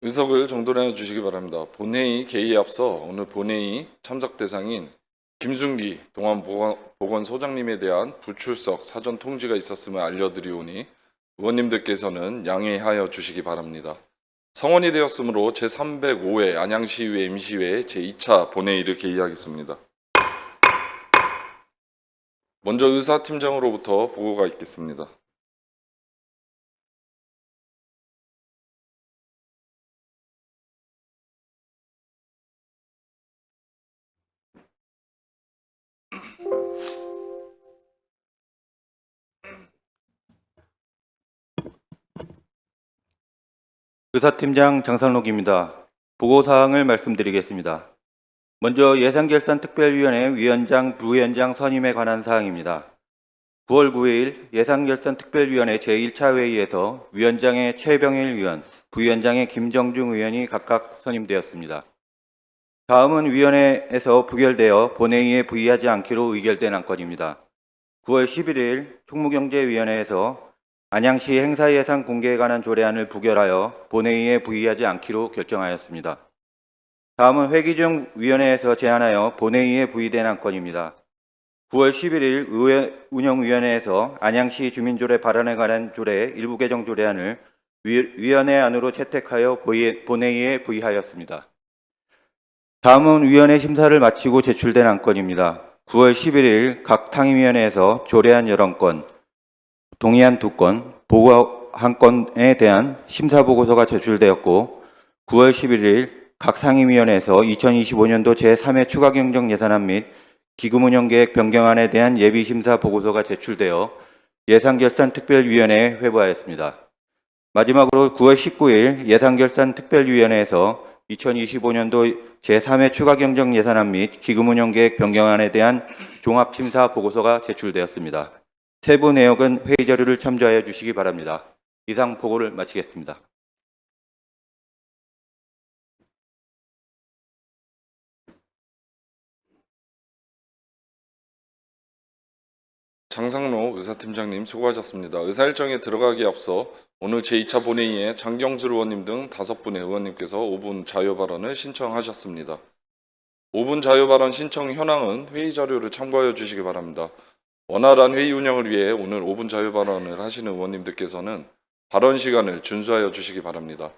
의석을 정돈해 주시기 바랍니다. 본회의 개의에 앞서 오늘 본회의 참석 대상인 김순기 동안보건소장님에 대한 불출석 사전 통지가 있었음을 알려드리오니 의원님들께서는 양해하여 주시기 바랍니다. 성원이 되었으므로 제305회 안양시의회 임시회 제2차 본회의를 개의하겠습니다. 먼저 의사팀장으로부터 보고가 있겠습니다. 의사팀장 장상록입니다. 보고사항을 말씀드리겠습니다. 먼저 예산결산특별위원회 위원장, 부위원장 선임에 관한 사항입니다. 9월 9일 예산결산특별위원회 제1차 회의에서 위원장의 최병일 의원, 부위원장의 김정중 의원이 각각 선임되었습니다. 다음은 위원회에서 부결되어 본회의에 부의하지 않기로 의결된 안건입니다. 9월 11일 총무경제위원회에서 안양시 행사예산 공개에 관한 조례안을 부결하여 본회의에 부의하지 않기로 결정하였습니다. 다음은 회기 중 위원회에서 제안하여 본회의에 부의된 안건입니다. 9월 11일 의회 운영위원회에서 안양시 주민조례 발언에 관한 조례 일부 개정 조례안을 위원회 안으로 채택하여 본회의에 부의하였습니다. 다음은 위원회 심사를 마치고 제출된 안건입니다. 9월 11일 각 상임위원회에서 조례안 11건, 동의안 2건, 보고 1건에 대한 심사보고서가 제출되었고 9월 11일 각 상임위원회에서 2025년도 제3회 추가경정예산안 및 기금운영계획 변경안에 대한 예비심사 보고서가 제출되어 예산결산특별위원회에 회부하였습니다. 마지막으로 9월 19일 예산결산특별위원회에서 2025년도 제3회 추가경정예산안 및 기금운영계획 변경안에 대한 종합심사 보고서가 제출되었습니다. 세부 내역은 회의 자료를 참조하여 주시기 바랍니다. 이상 보고를 마치겠습니다. 장상록 의사팀장님 수고하셨습니다. 의사일정에 들어가기에 앞서 오늘 제2차 본회의에 장경수 의원님 등 5분의 의원님께서 5분 자유발언을 신청하셨습니다. 5분 자유발언 신청 현황은 회의 자료를 참고하여 주시기 바랍니다. 원활한 회의 운영을 위해 오늘 5분 자유발언을 하시는 의원님들께서는 발언 시간을 준수하여 주시기 바랍니다.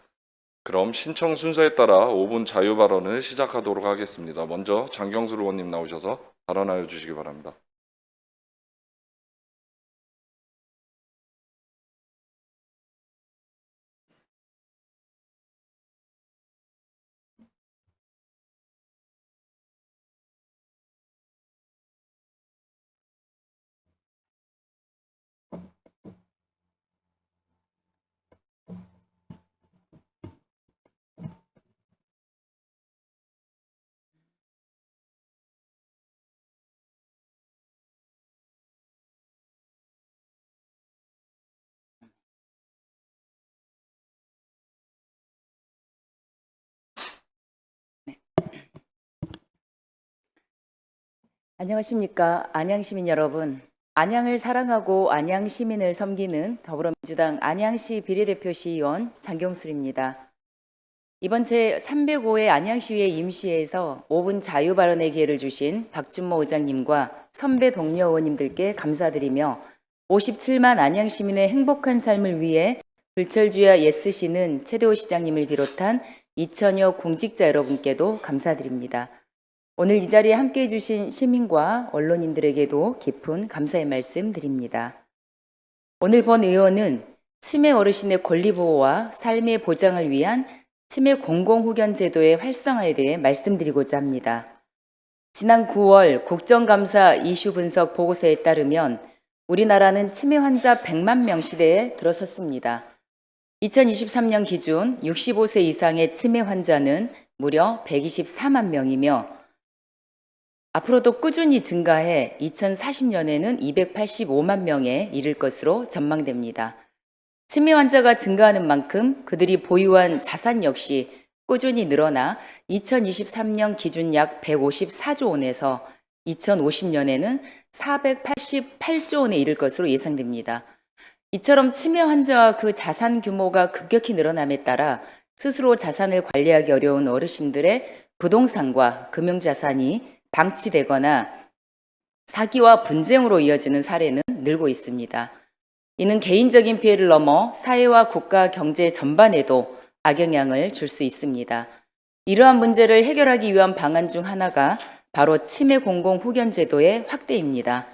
그럼 신청 순서에 따라 5분 자유발언을 시작하도록 하겠습니다. 먼저 장경수 의원님 나오셔서 발언하여 주시기 바랍니다. 안녕하십니까. 안양시민 여러분. 안양을 사랑하고 안양시민을 섬기는 더불어민주당 안양시 비례대표시의원 장경술입니다. 이번 제305회 안양시의회 임시회에서 5분 자유발언의 기회를 주신 박준모 의장님과 선배 동료 의원님들께 감사드리며 57만 안양시민의 행복한 삶을 위해 불철주야 애쓰시는 최대호 시장님을 비롯한 2천여 공직자 여러분께도 감사드립니다. 오늘 이 자리에 함께해 주신 시민과 언론인들에게도 깊은 감사의 말씀 드립니다. 오늘 본 의원은 치매 어르신의 권리 보호와 삶의 보장을 위한 치매 공공후견 제도의 활성화에 대해 말씀드리고자 합니다. 지난 9월 국정감사 이슈 분석 보고서에 따르면 우리나라는 치매 환자 100만 명 시대에 들어섰습니다. 2023년 기준 65세 이상의 치매 환자는 무려 124만 명이며 앞으로도 꾸준히 증가해 2040년에는 285만 명에 이를 것으로 전망됩니다. 치매 환자가 증가하는 만큼 그들이 보유한 자산 역시 꾸준히 늘어나 2023년 기준 약 154조 원에서 2050년에는 488조 원에 이를 것으로 예상됩니다. 이처럼 치매 환자와 그 자산 규모가 급격히 늘어남에 따라 스스로 자산을 관리하기 어려운 어르신들의 부동산과 금융자산이 방치되거나 사기와 분쟁으로 이어지는 사례는 늘고 있습니다. 이는 개인적인 피해를 넘어 사회와 국가 경제 전반에도 악영향을 줄 수 있습니다. 이러한 문제를 해결하기 위한 방안 중 하나가 바로 치매 공공 후견 제도의 확대입니다.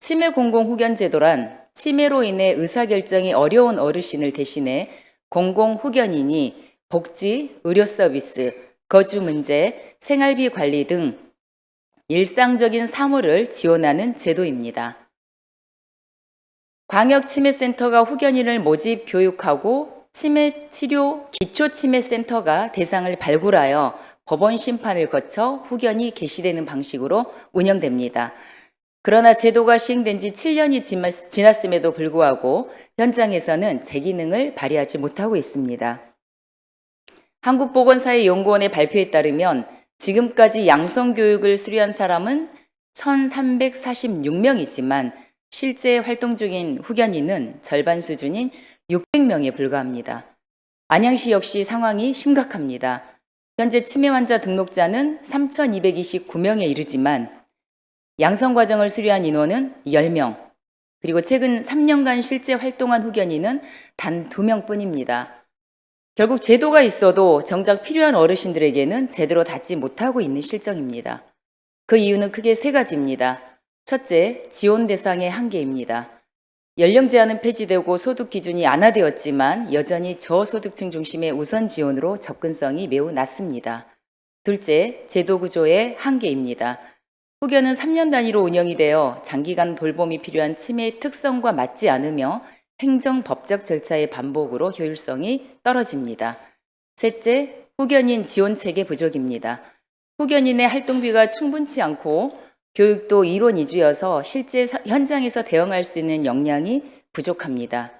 치매 공공 후견 제도란 치매로 인해 의사결정이 어려운 어르신을 대신해 공공 후견인이 복지, 의료 서비스, 거주 문제, 생활비 관리 등 일상적인 사무를 지원하는 제도입니다. 광역치매센터가 후견인을 모집 교육하고 치매치료 기초치매센터가 대상을 발굴하여 법원 심판을 거쳐 후견이 개시되는 방식으로 운영됩니다. 그러나 제도가 시행된 지 7년이 지났음에도 불구하고 현장에서는 제 기능을 발휘하지 못하고 있습니다. 한국보건사회연구원의 발표에 따르면 지금까지 양성교육을 수료한 사람은 1,346명이지만 실제 활동 중인 후견인은 절반 수준인 600명에 불과합니다. 안양시 역시 상황이 심각합니다. 현재 치매 환자 등록자는 3,229명에 이르지만 양성 과정을 수료한 인원은 10명, 그리고 최근 3년간 실제 활동한 후견인은 단 2명뿐입니다. 결국 제도가 있어도 정작 필요한 어르신들에게는 제대로 닿지 못하고 있는 실정입니다. 그 이유는 크게 3가지입니다. 첫째, 지원 대상의 한계입니다. 연령 제한은 폐지되고 소득 기준이 완화되었지만 여전히 저소득층 중심의 우선 지원으로 접근성이 매우 낮습니다. 둘째, 제도 구조의 한계입니다. 후견은 3년 단위로 운영이 되어 장기간 돌봄이 필요한 치매의 특성과 맞지 않으며 행정법적 절차의 반복으로 효율성이 떨어집니다. 셋째, 후견인 지원체계 부족입니다. 후견인의 활동비가 충분치 않고 교육도 이론 위주여서 실제 현장에서 대응할 수 있는 역량이 부족합니다.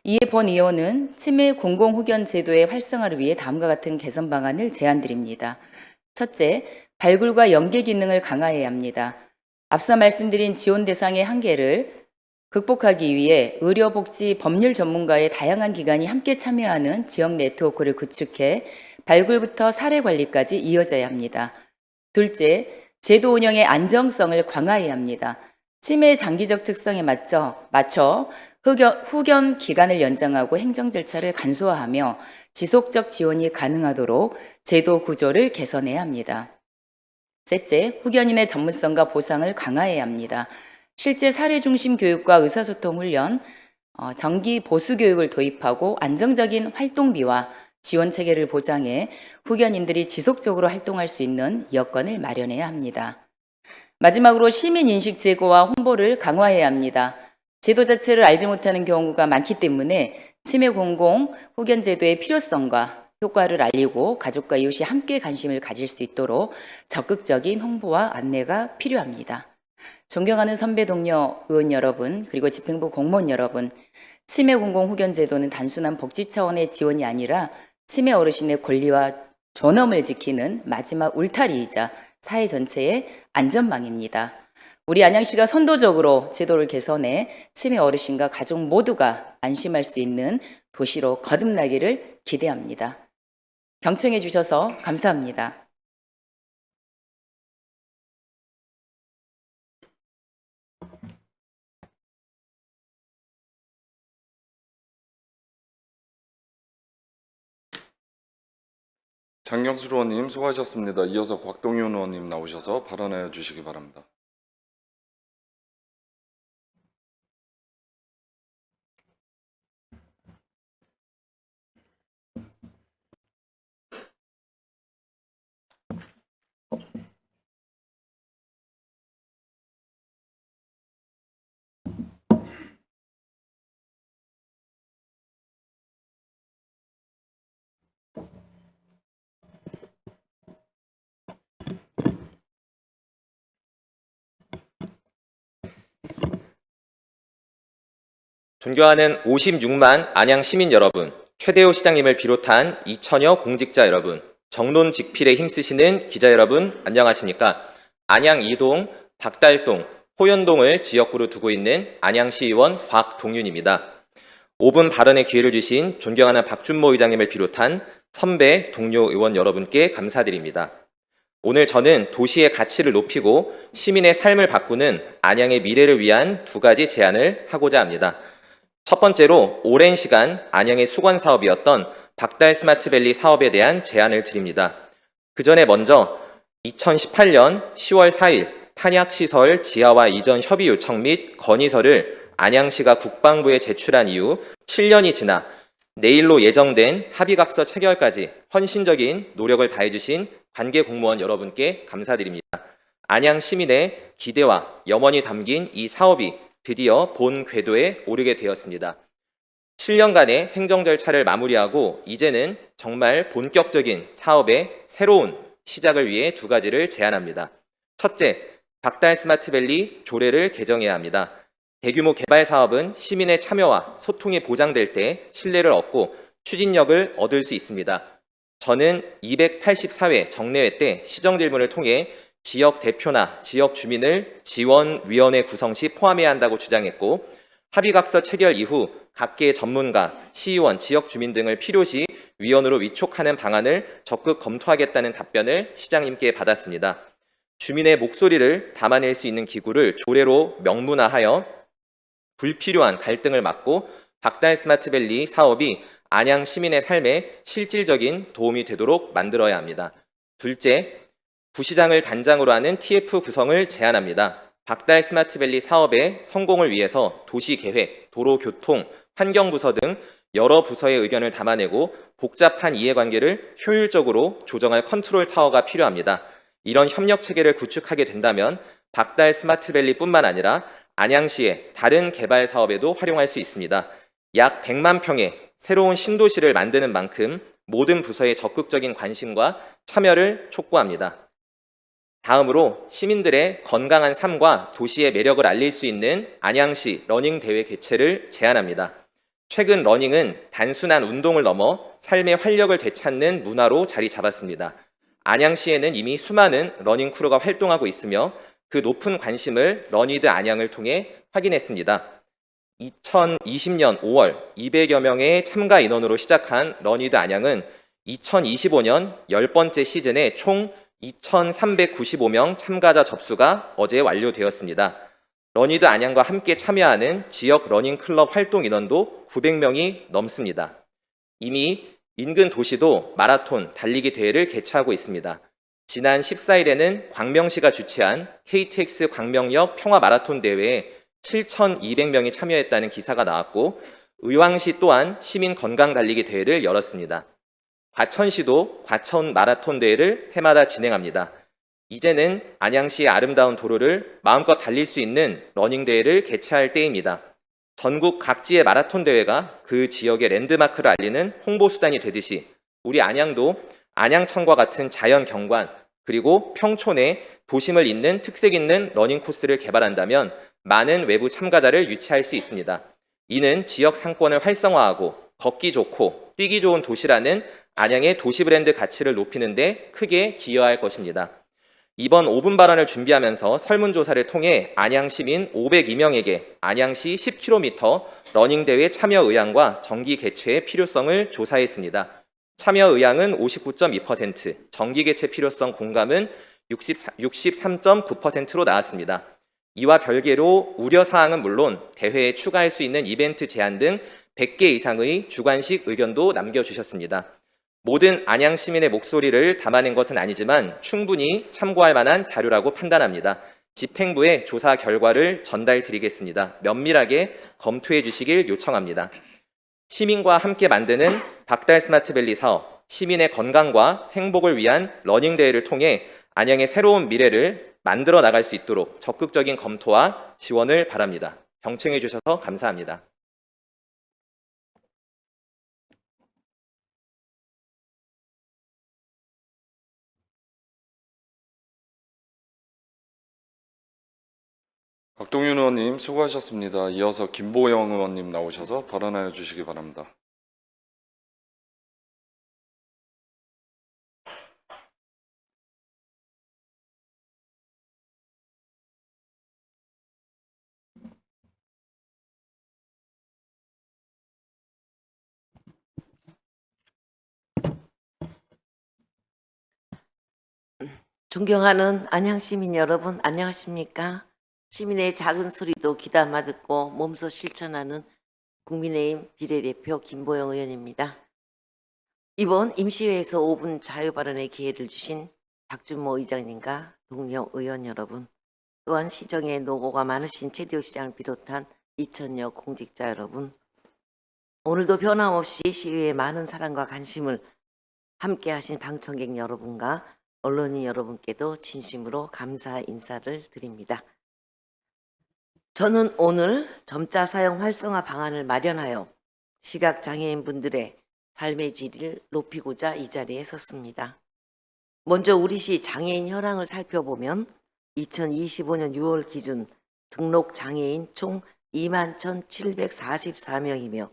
이에 본 의원은 치매 공공후견 제도의 활성화를 위해 다음과 같은 개선 방안을 제안드립니다. 첫째, 발굴과 연계 기능을 강화해야 합니다. 앞서 말씀드린 지원 대상의 한계를 극복하기 위해 의료복지 법률 전문가의 다양한 기관이 함께 참여하는 지역 네트워크를 구축해 발굴부터 사례 관리까지 이어져야 합니다. 둘째, 제도 운영의 안정성을 강화해야 합니다. 치매의 장기적 특성에 맞춰 후견 기간을 연장하고 행정 절차를 간소화하며 지속적 지원이 가능하도록 제도 구조를 개선해야 합니다. 셋째, 후견인의 전문성과 보상을 강화해야 합니다. 실제 사례 중심 교육과 의사소통 훈련, 정기 보수 교육을 도입하고 안정적인 활동비와 지원 체계를 보장해 후견인들이 지속적으로 활동할 수 있는 여건을 마련해야 합니다. 마지막으로 시민 인식 제고와 홍보를 강화해야 합니다. 제도 자체를 알지 못하는 경우가 많기 때문에 치매 공공 후견 제도의 필요성과 효과를 알리고 가족과 이웃이 함께 관심을 가질 수 있도록 적극적인 홍보와 안내가 필요합니다. 존경하는 선배 동료 의원 여러분, 그리고 집행부 공무원 여러분, 치매 공공 후견 제도는 단순한 복지 차원의 지원이 아니라 치매 어르신의 권리와 존엄을 지키는 마지막 울타리이자 사회 전체의 안전망입니다. 우리 안양시가 선도적으로 제도를 개선해 치매 어르신과 가족 모두가 안심할 수 있는 도시로 거듭나기를 기대합니다. 경청해 주셔서 감사합니다. 장경수 의원님 수고하셨습니다. 이어서 곽동윤 의원님 나오셔서 발언해 주시기 바랍니다. 존경하는 56만 안양 시민 여러분, 최대호 시장님을 비롯한 2천여 공직자 여러분, 정론직필에 힘쓰시는 기자 여러분, 안녕하십니까? 안양 2동, 박달동, 호연동을 지역구로 두고 있는 안양시의원 곽동윤입니다. 5분 발언의 기회를 주신 존경하는 박준모 의장님을 비롯한 선배, 동료 의원 여러분께 감사드립니다. 오늘 저는 도시의 가치를 높이고 시민의 삶을 바꾸는 안양의 미래를 위한 두 가지 제안을 하고자 합니다. 첫 번째로 오랜 시간 안양의 수건 사업이었던 박달 스마트밸리 사업에 대한 제안을 드립니다. 그 전에 먼저 2018년 10월 4일 탄약시설 지하화 이전 협의 요청 및 건의서를 안양시가 국방부에 제출한 이후 7년이 지나 내일로 예정된 합의각서 체결까지 헌신적인 노력을 다해주신 관계 공무원 여러분께 감사드립니다. 안양 시민의 기대와 염원이 담긴 이 사업이 드디어 본 궤도에 오르게 되었습니다. 7년간의 행정 절차를 마무리하고 이제는 정말 본격적인 사업의 새로운 시작을 위해 두 가지를 제안합니다. 첫째, 박달 스마트밸리 조례를 개정해야 합니다. 대규모 개발 사업은 시민의 참여와 소통이 보장될 때 신뢰를 얻고 추진력을 얻을 수 있습니다. 저는 284회 정례회 때 시정질문을 통해 지역 대표나 지역 주민을 지원위원회 구성 시 포함해야 한다고 주장했고 합의각서 체결 이후 각계 전문가, 시의원, 지역 주민 등을 필요시 위원으로 위촉하는 방안을 적극 검토하겠다는 답변을 시장님께 받았습니다. 주민의 목소리를 담아낼 수 있는 기구를 조례로 명문화하여 불필요한 갈등을 막고 박달 스마트밸리 사업이 안양 시민의 삶에 실질적인 도움이 되도록 만들어야 합니다. 둘째, 부시장을 단장으로 하는 TF 구성을 제안합니다. 박달 스마트밸리 사업의 성공을 위해서 도시계획, 도로교통, 환경부서 등 여러 부서의 의견을 담아내고 복잡한 이해관계를 효율적으로 조정할 컨트롤 타워가 필요합니다. 이런 협력 체계를 구축하게 된다면 박달 스마트밸리뿐만 아니라 안양시의 다른 개발 사업에도 활용할 수 있습니다. 약 100만 평의 새로운 신도시를 만드는 만큼 모든 부서의 적극적인 관심과 참여를 촉구합니다. 다음으로 시민들의 건강한 삶과 도시의 매력을 알릴 수 있는 안양시 러닝 대회 개최를 제안합니다. 최근 러닝은 단순한 운동을 넘어 삶의 활력을 되찾는 문화로 자리 잡았습니다. 안양시에는 이미 수많은 러닝 크루가 활동하고 있으며 그 높은 관심을 러니드 안양을 통해 확인했습니다. 2020년 5월 200여 명의 참가 인원으로 시작한 러니드 안양은 2025년 10번째 시즌에 총 2,395명 참가자 접수가 어제 완료되었습니다. 러니드 안양과 함께 참여하는 지역 러닝클럽 활동 인원도 900명이 넘습니다. 이미 인근 도시도 마라톤, 달리기 대회를 개최하고 있습니다. 지난 14일에는 광명시가 주최한 KTX 광명역 평화마라톤 대회에 7,200명이 참여했다는 기사가 나왔고 의왕시 또한 시민 건강 달리기 대회를 열었습니다. 과천시도 과천 마라톤 대회를 해마다 진행합니다. 이제는 안양시의 아름다운 도로를 마음껏 달릴 수 있는 러닝 대회를 개최할 때입니다. 전국 각지의 마라톤 대회가 그 지역의 랜드마크를 알리는 홍보 수단이 되듯이 우리 안양도 안양천과 같은 자연 경관 그리고 평촌에 도심을 잇는 특색 있는 러닝 코스를 개발한다면 많은 외부 참가자를 유치할 수 있습니다. 이는 지역 상권을 활성화하고 걷기 좋고 뛰기 좋은 도시라는 안양의 도시 브랜드 가치를 높이는 데 크게 기여할 것입니다. 이번 5분 발언을 준비하면서 설문조사를 통해 안양 시민 502명에게 안양시 10km 러닝대회 참여 의향과 정기 개최의 필요성을 조사했습니다. 참여 의향은 59.2%, 정기 개최 필요성 공감은 63.9%로 나왔습니다. 이와 별개로 우려사항은 물론 대회에 추가할 수 있는 이벤트 제안 등 100개 이상의 주관식 의견도 남겨주셨습니다. 모든 안양 시민의 목소리를 담아낸 것은 아니지만 충분히 참고할 만한 자료라고 판단합니다. 집행부에 조사 결과를 전달드리겠습니다. 면밀하게 검토해 주시길 요청합니다. 시민과 함께 만드는 박달 스마트밸리 사업, 시민의 건강과 행복을 위한 러닝대회를 통해 안양의 새로운 미래를 만들어 나갈 수 있도록 적극적인 검토와 지원을 바랍니다. 경청해 주셔서 감사합니다. 박동윤 의원님 수고하셨습니다. 이어서 김보영 의원님 나오셔서 발언하여 주시기 바랍니다. 존경하는 안양 시민 여러분, 안녕하십니까? 시민의 작은 소리도 귀담아 듣고 몸소 실천하는 국민의힘 비례대표 김보영 의원입니다. 이번 임시회에서 5분 자유발언의 기회를 주신 박준모 의장님과 동료 의원 여러분, 또한 시정에 노고가 많으신 최대호 시장을 비롯한 2천여 공직자 여러분, 오늘도 변함없이 시위에 많은 사랑과 관심을 함께하신 방청객 여러분과 언론인 여러분께도 진심으로 감사 인사를 드립니다. 저는 오늘 점자 사용 활성화 방안을 마련하여 시각장애인분들의 삶의 질을 높이고자 이 자리에 섰습니다. 먼저 우리 시 장애인 현황을 살펴보면 2025년 6월 기준 등록 장애인 총 21,744명이며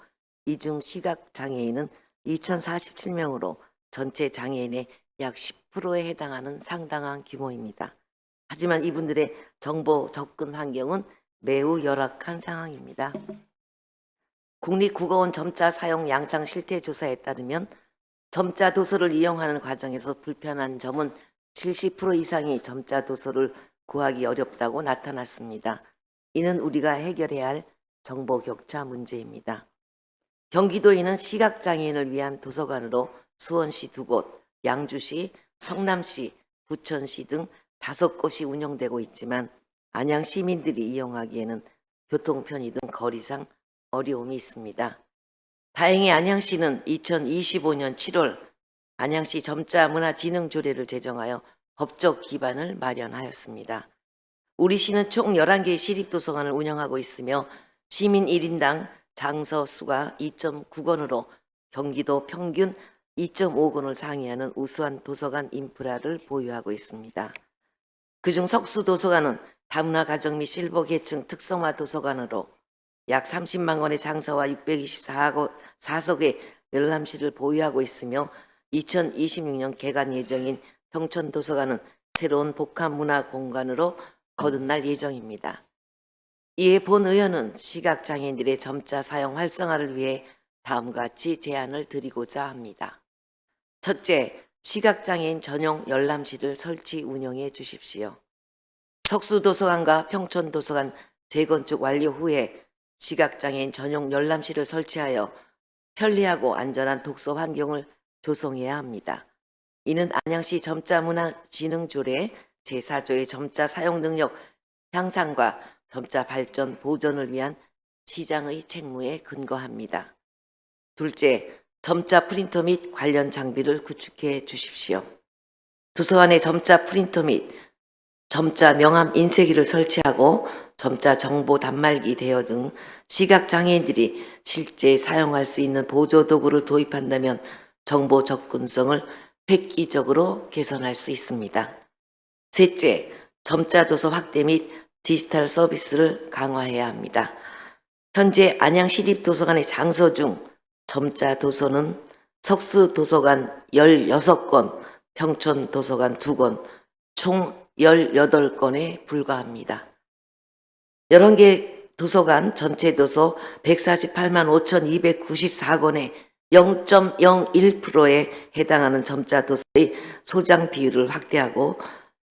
이 중 시각장애인은 2,047명으로 전체 장애인의 약 10%에 해당하는 상당한 규모입니다. 하지만 이분들의 정보 접근 환경은 매우 열악한 상황입니다. 국립국어원 점자 사용 양상 실태 조사에 따르면 점자 도서를 이용하는 과정에서 불편한 점은 70% 이상이 점자 도서를 구하기 어렵다고 나타났습니다. 이는 우리가 해결해야 할 정보 격차 문제입니다. 경기도에는 시각장애인을 위한 도서관으로 수원시 2곳, 양주시, 성남시, 부천시 등 5곳이 운영되고 있지만 안양 시민들이 이용하기에는 교통편의 등 거리상 어려움이 있습니다. 다행히 안양시는 2025년 7월 안양시 점자문화진흥조례를 제정하여 법적 기반을 마련하였습니다. 우리 시는 총 11개의 시립도서관을 운영하고 있으며 시민 1인당 장서 수가 2.9권으로 경기도 평균 2.5권을 상회하는 우수한 도서관 인프라를 보유하고 있습니다. 그중 석수도서관은 다문화 가정 및 실버 계층 특성화 도서관으로 약 30만 권의 장서와 624석의 열람실을 보유하고 있으며 2026년 개관 예정인 평촌도서관은 새로운 복합문화 공간으로 거듭날 예정입니다. 이에 본 의원은 시각장애인들의 점자 사용 활성화를 위해 다음과 같이 제안을 드리고자 합니다. 첫째, 시각장애인 전용 열람실을 설치 운영해 주십시오. 석수도서관과 평촌도서관 재건축 완료 후에 시각장애인 전용 열람실을 설치하여 편리하고 안전한 독서 환경을 조성해야 합니다. 이는 안양시 점자문화진흥조례 제4조의 점자 사용 능력 향상과 점자 발전 보존을 위한 시장의 책무에 근거합니다. 둘째, 점자 프린터 및 관련 장비를 구축해 주십시오. 도서관에 점자 프린터 및 점자 명함 인쇄기를 설치하고 점자 정보 단말기 대여 등 시각장애인들이 실제 사용할 수 있는 보조도구를 도입한다면 정보 접근성을 획기적으로 개선할 수 있습니다. 셋째, 점자 도서 확대 및 디지털 서비스를 강화해야 합니다. 현재 안양시립도서관의 장서 중 점자 도서는 석수도서관 16권, 평촌도서관 2권, 총 18건에 불과합니다. 11개 도서관 전체 도서 148만 5,294권의 0.01%에 해당하는 점자 도서의 소장 비율을 확대하고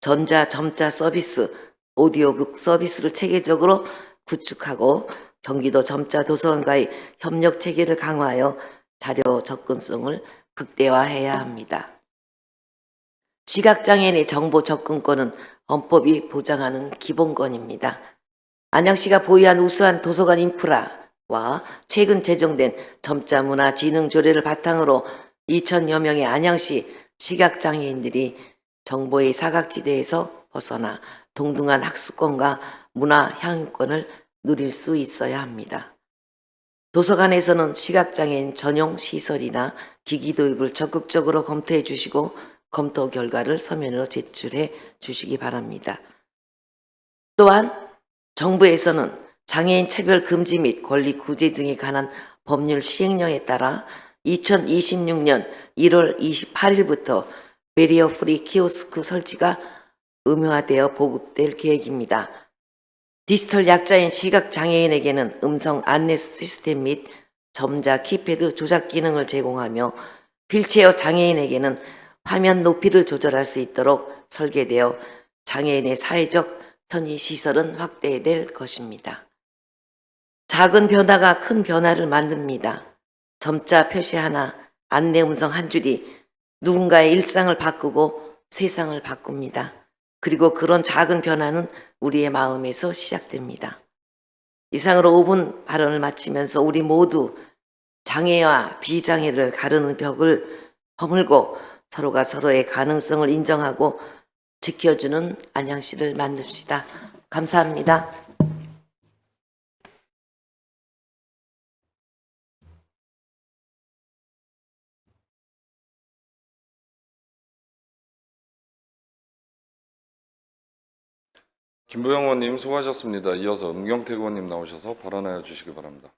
전자 점자 서비스, 오디오북 서비스를 체계적으로 구축하고 경기도 점자 도서관과의 협력 체계를 강화하여 자료 접근성을 극대화해야 합니다. 시각장애인의 정보 접근권은 헌법이 보장하는 기본권입니다. 안양시가 보유한 우수한 도서관 인프라와 최근 제정된 점자문화진흥조례를 바탕으로 2천여 명의 안양시 시각장애인들이 정보의 사각지대에서 벗어나 동등한 학습권과 문화 향유권을 누릴 수 있어야 합니다. 도서관에서는 시각장애인 전용 시설이나 기기 도입을 적극적으로 검토해 주시고 검토 결과를 서면으로 제출해 주시기 바랍니다. 또한 정부에서는 장애인 차별 금지 및 권리 구제 등에 관한 법률 시행령에 따라 2026년 1월 28일부터 베리어 프리 키오스크 설치가 의무화되어 보급될 계획입니다. 디지털 약자인 시각장애인에게는 음성 안내 시스템 및 점자 키패드 조작 기능을 제공하며 휠체어 장애인에게는 화면 높이를 조절할 수 있도록 설계되어 장애인의 사회적 편의 시설은 확대될 것입니다. 작은 변화가 큰 변화를 만듭니다. 점자 표시 하나, 안내 음성 한 줄이 누군가의 일상을 바꾸고 세상을 바꿉니다. 그리고 그런 작은 변화는 우리의 마음에서 시작됩니다. 이상으로 5분 발언을 마치면서 우리 모두 장애와 비장애를 가르는 벽을 허물고 서로가 서로의 가능성을 인정하고 지켜주는 안양시를 만듭시다. 감사합니다. 김보영 의원님 수고하셨습니다. 이어서 은경택 의원님 나오셔서 발언해 주시기 바랍니다.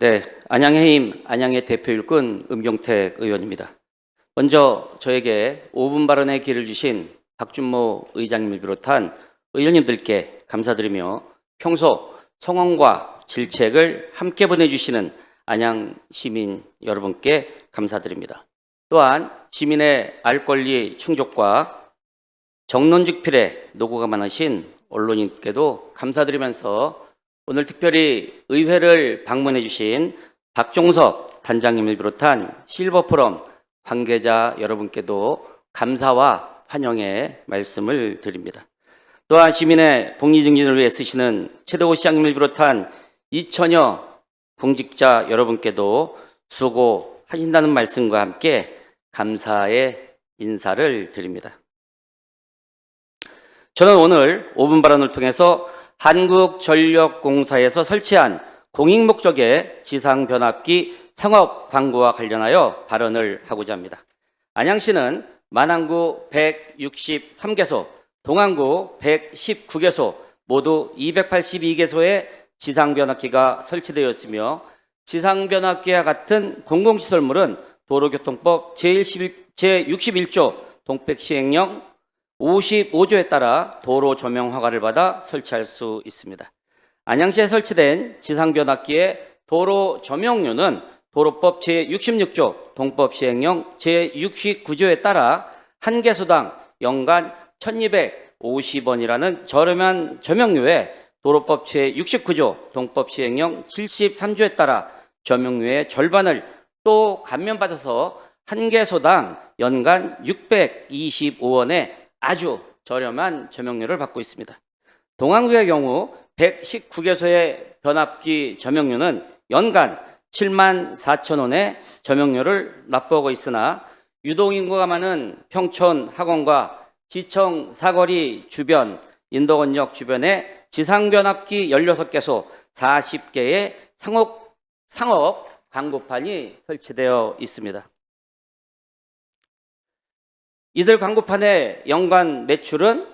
네, 안양의 힘, 안양의 대표 일꾼 은경택 의원입니다. 먼저 저에게 5분 발언의 기회를 주신 박준모 의장님을 비롯한 의원님들께 감사드리며 평소 성원과 질책을 함께 보내주시는 안양 시민 여러분께 감사드립니다. 또한 시민의 알 권리 충족과 정론직필에 노고가 많으신 언론인께도 감사드리면서 오늘 특별히 의회를 방문해 주신 박종섭 단장님을 비롯한 실버포럼 관계자 여러분께도 감사와 환영의 말씀을 드립니다. 또한 시민의 복리 증진을 위해 쓰시는 최대호 시장님을 비롯한 2천여 공직자 여러분께도 수고하신다는 말씀과 함께 감사의 인사를 드립니다. 저는 오늘 5분 발언을 통해서 한국전력공사에서 설치한 공익목적의 지상변압기 상업 광고와 관련하여 발언을 하고자 합니다. 안양시는 만안구 163개소, 동안구 119개소, 모두 282개소의 지상변압기가 설치되어 있으며 지상변압기와 같은 공공시설물은 도로교통법 제61조 동백시행령 55조에 따라 도로 조명 허가를 받아 설치할 수 있습니다. 안양시에 설치된 지상변압기의 도로 조명료는 도로법 제66조 동법 시행령 제69조에 따라 한 개소당 연간 1,250원이라는 저렴한 조명료에 도로법 제69조 동법 시행령 73조에 따라 조명료의 절반을 또 감면받아서 한 개소당 연간 625원에 아주 저렴한 조명료를 받고 있습니다. 동안구의 경우 119개소의 변압기 조명료는 연간 74,000원의 조명료를 납부하고 있으나 유동인구가 많은 평촌 학원과 지청 사거리 주변, 인덕원역 주변에 지상변압기 16개소 40개의 상업 광고판이 설치되어 있습니다. 이들 광고판의 연간 매출은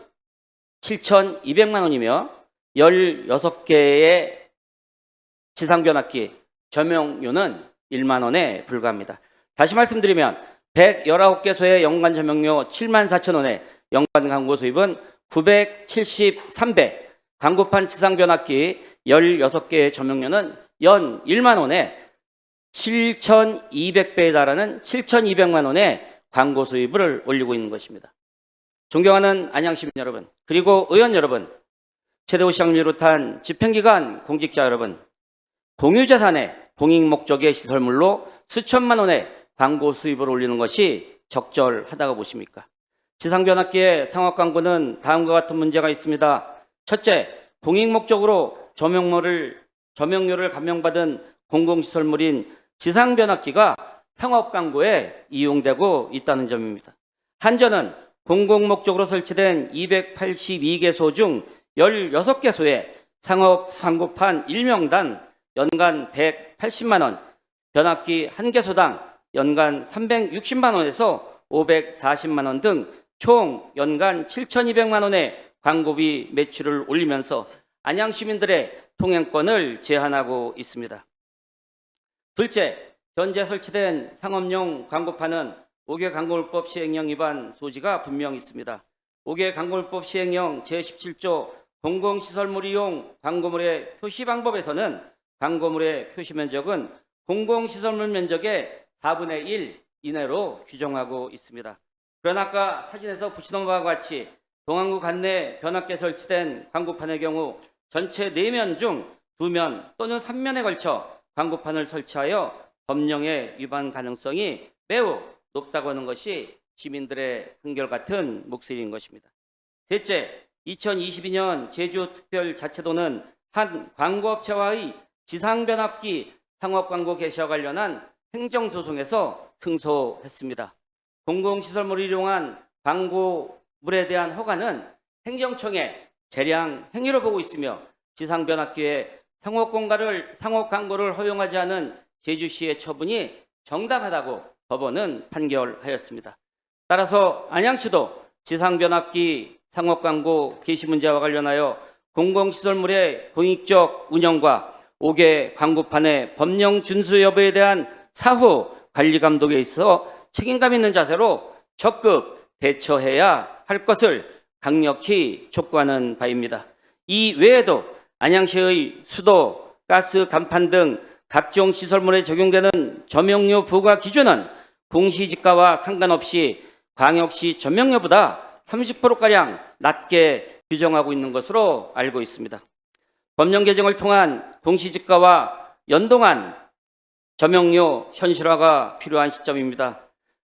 7,200만 원이며 16개의 지상변압기 조명료는 1만 원에 불과합니다. 다시 말씀드리면 119개소의 연간 조명료 74,000원에 연간 광고 수입은 973배, 광고판 지상변압기 16개의 조명료는 연 1만 원에 7,200배에 달하는 7,200만 원의 광고 수입을 올리고 있는 것입니다. 존경하는 안양시민 여러분, 그리고 의원 여러분, 최대호 시장을 비롯한 집행기관 공직자 여러분, 공유재산의 공익목적의 시설물로 수천만 원의 광고 수입을 올리는 것이 적절하다고 보십니까? 지상변압기의 상업 광고는 다음과 같은 문제가 있습니다. 첫째, 공익목적으로 조명료를 감면받은 공공시설물인 지상변압기가 상업 광고에 이용되고 있다는 점입니다. 한전은 공공목적으로 설치된 282개소 중 16개소에 상업 광고판 1명당 연간 180만 원, 변압기 1개소당 연간 360만 원에서 540만 원 등 총 연간 7,200만 원의 광고비 매출을 올리면서 안양 시민들의 통행권을 제한하고 있습니다. 둘째, 현재 설치된 상업용 광고판은 5개 광고물법 시행령 위반 소지가 분명히 있습니다. 5개 광고물법 시행령 제17조 공공시설물 이용 광고물의 표시 방법에서는 광고물의 표시 면적은 공공시설물 면적의 4분의 1 이내로 규정하고 있습니다. 그러나 아까 사진에서 보시던 바와 같이 동안구 관내 변압기에 설치된 광고판의 경우 전체 4면 중 2면 또는 3면에 걸쳐 광고판을 설치하여 법령의 위반 가능성이 매우 높다고 하는 것이 시민들의 한결같은 목소리인 것입니다. 셋째, 2022년 제주특별자치도는 한 광고업체와의 지상변압기 상업광고 게시와 관련한 행정소송에서 승소했습니다. 공공시설물을 이용한 광고물에 대한 허가는 행정청의 재량 행위로 보고 있으며 지상변압기에 상업광고를 허용하지 않은 제주시의 처분이 정당하다고 법원은 판결하였습니다. 따라서 안양시도 지상변압기 상업광고 게시 문제와 관련하여 공공시설물의 공익적 운영과 5개 광고판의 법령 준수 여부에 대한 사후 관리 감독에 있어 책임감 있는 자세로 적극 대처해야 할 것을 강력히 촉구하는 바입니다. 이 외에도 안양시의 수도, 가스, 간판 등 각종 시설물에 적용되는 점용료 부과 기준은 공시지가와 상관없이 광역시 점용료보다 30%가량 낮게 규정하고 있는 것으로 알고 있습니다. 법령 개정을 통한 공시지가와 연동한 점용료 현실화가 필요한 시점입니다.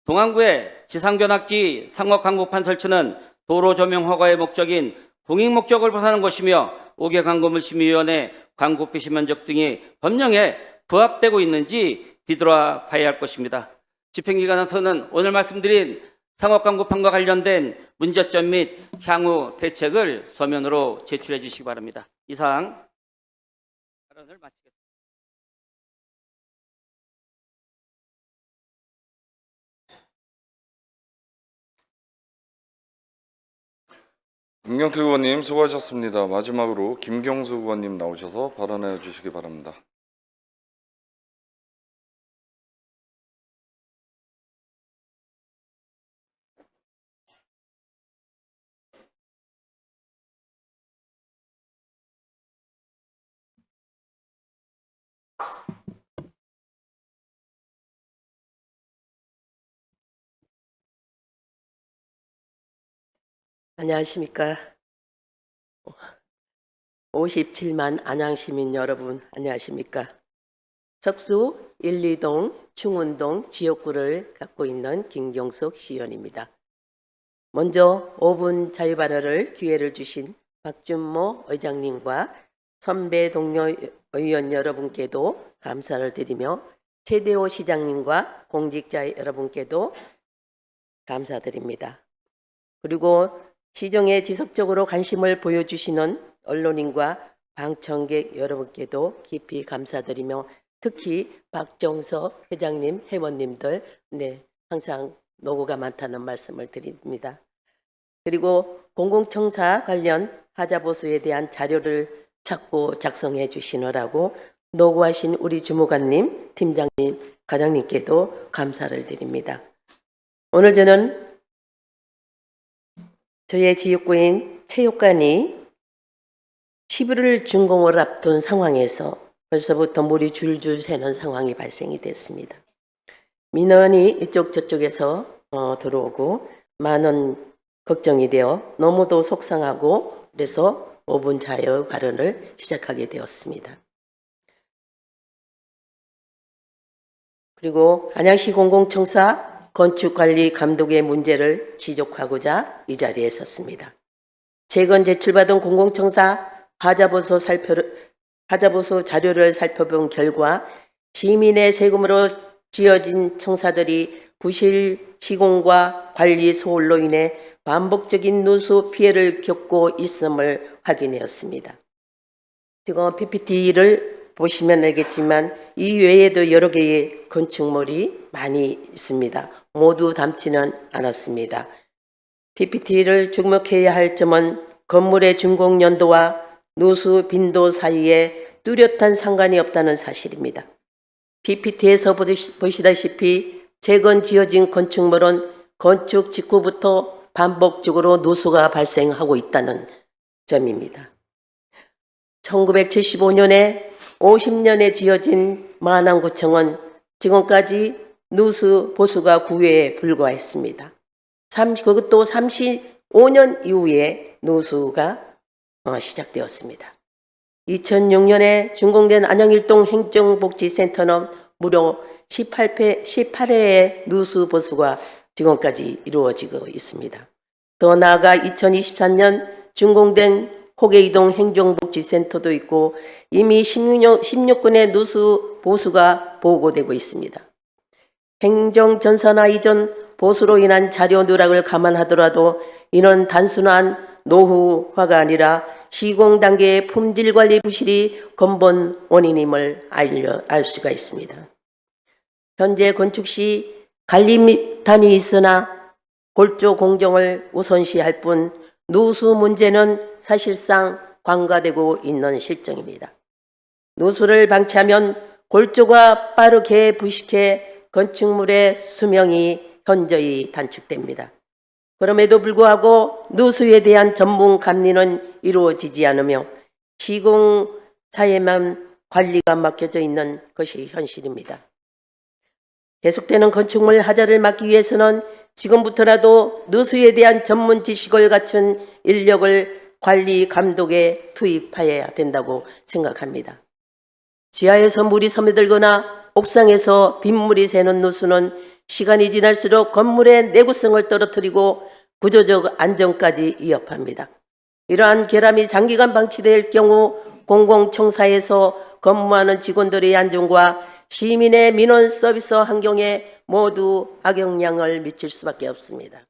동안구의 지상변압기 상업광고판 설치는 도로 조명 허가의 목적인 공익 목적을 벗어나는 것이며 5개 광고물심의위원회 광고 표시 면적 등이 법령에 부합되고 있는지 뒤돌아봐야 할 것입니다. 집행기관에서는 오늘 말씀드린 상업광고판과 관련된 문제점 및 향후 대책을 서면으로 제출해 주시기 바랍니다. 이상 발언을 마치겠습니다. 김경태 의원님 수고하셨습니다. 마지막으로 김경수 의원님 나오셔서 발언해 주시기 바랍니다. 안녕하십니까. 57만 안양시민 여러분, 안녕하십니까. 석수 1, 2동 충운동 지역구를 갖고 있는 김경숙 시의원입니다. 먼저 5분 자유발언을 기회를 주신 박준모 의장님과 선배 동료 의원 여러분께도 감사를 드리며 최대호 시장님과 공직자 여러분께도 감사드립니다. 그리고 시정에 지속적으로 관심을 보여주시는 언론인과 방청객 여러분께도 깊이 감사드리며 특히 박정석 회장님, 회원님들 항상 노고가 많다는 말씀을 드립니다. 그리고 공공청사 관련 하자보수에 대한 자료를 찾고 작성해 주시느라고 노고하신 우리 주무관님, 팀장님, 과장님께도 감사를 드립니다. 오늘 저는 저의 지역구인 체육관이 11월 준공을 앞둔 상황에서 벌써부터 물이 줄줄 새는 상황이 발생이 됐습니다. 민원이 이쪽 저쪽에서 들어오고 많은 걱정이 되어 너무도 속상하고 그래서 5분 자유 발언을 시작하게 되었습니다. 그리고 안양시 공공청사 건축관리 감독의 문제를 지적하고자 이 자리에 섰습니다. 최근 제출받은 공공청사 하자보수 자료를 살펴본 결과 시민의 세금으로 지어진 청사들이 부실 시공과 관리 소홀로 인해 반복적인 누수 피해를 겪고 있음을 확인하였습니다. 지금 PPT를 보시면 알겠지만 이 외에도 여러 개의 건축물이 많이 있습니다. 모두 담지는 않았습니다. PPT를 주목해야 할 점은 건물의 준공 연도와 누수 빈도 사이에 뚜렷한 상관이 없다는 사실입니다. PPT에서 보시다시피 최근 지어진 건축물은 건축 직후부터 반복적으로 누수가 발생하고 있다는 점입니다. 1975년에 50년에 지어진 만안구청은 지금까지 누수 보수가 9회에 불과했습니다. 그것도 35년 이후에 누수가 시작되었습니다. 2006년에 준공된 안양일동 행정복지센터는 무려 18회의 누수 보수가 지금까지 이루어지고 있습니다. 더 나아가 2023년 준공된 호계이동 행정복지센터도 있고 이미 16건의 누수 보수가 보고되고 있습니다. 행정전산화 이전 보수로 인한 자료 누락을 감안하더라도 이는 단순한 노후화가 아니라 시공 단계의 품질 관리 부실이 근본 원인임을 알 수가 있습니다. 현재 건축 시 관리단이 있으나 골조 공정을 우선시할 뿐 누수 문제는 사실상 관가되고 있는 실정입니다. 누수를 방치하면 골조가 빠르게 부식해 건축물의 수명이 현저히 단축됩니다. 그럼에도 불구하고 누수에 대한 전문 감리는 이루어지지 않으며 시공사에만 관리가 맡겨져 있는 것이 현실입니다. 계속되는 건축물 하자를 막기 위해서는 지금부터라도 누수에 대한 전문 지식을 갖춘 인력을 관리 감독에 투입해야 된다고 생각합니다. 지하에서 물이 스며들거나 옥상에서 빗물이 새는 누수는 시간이 지날수록 건물의 내구성을 떨어뜨리고 구조적 안정까지 위협합니다. 이러한 결함이 장기간 방치될 경우 공공청사에서 근무하는 직원들의 안전과 시민의 민원 서비스 환경에 모두 악영향을 미칠 수밖에 없습니다.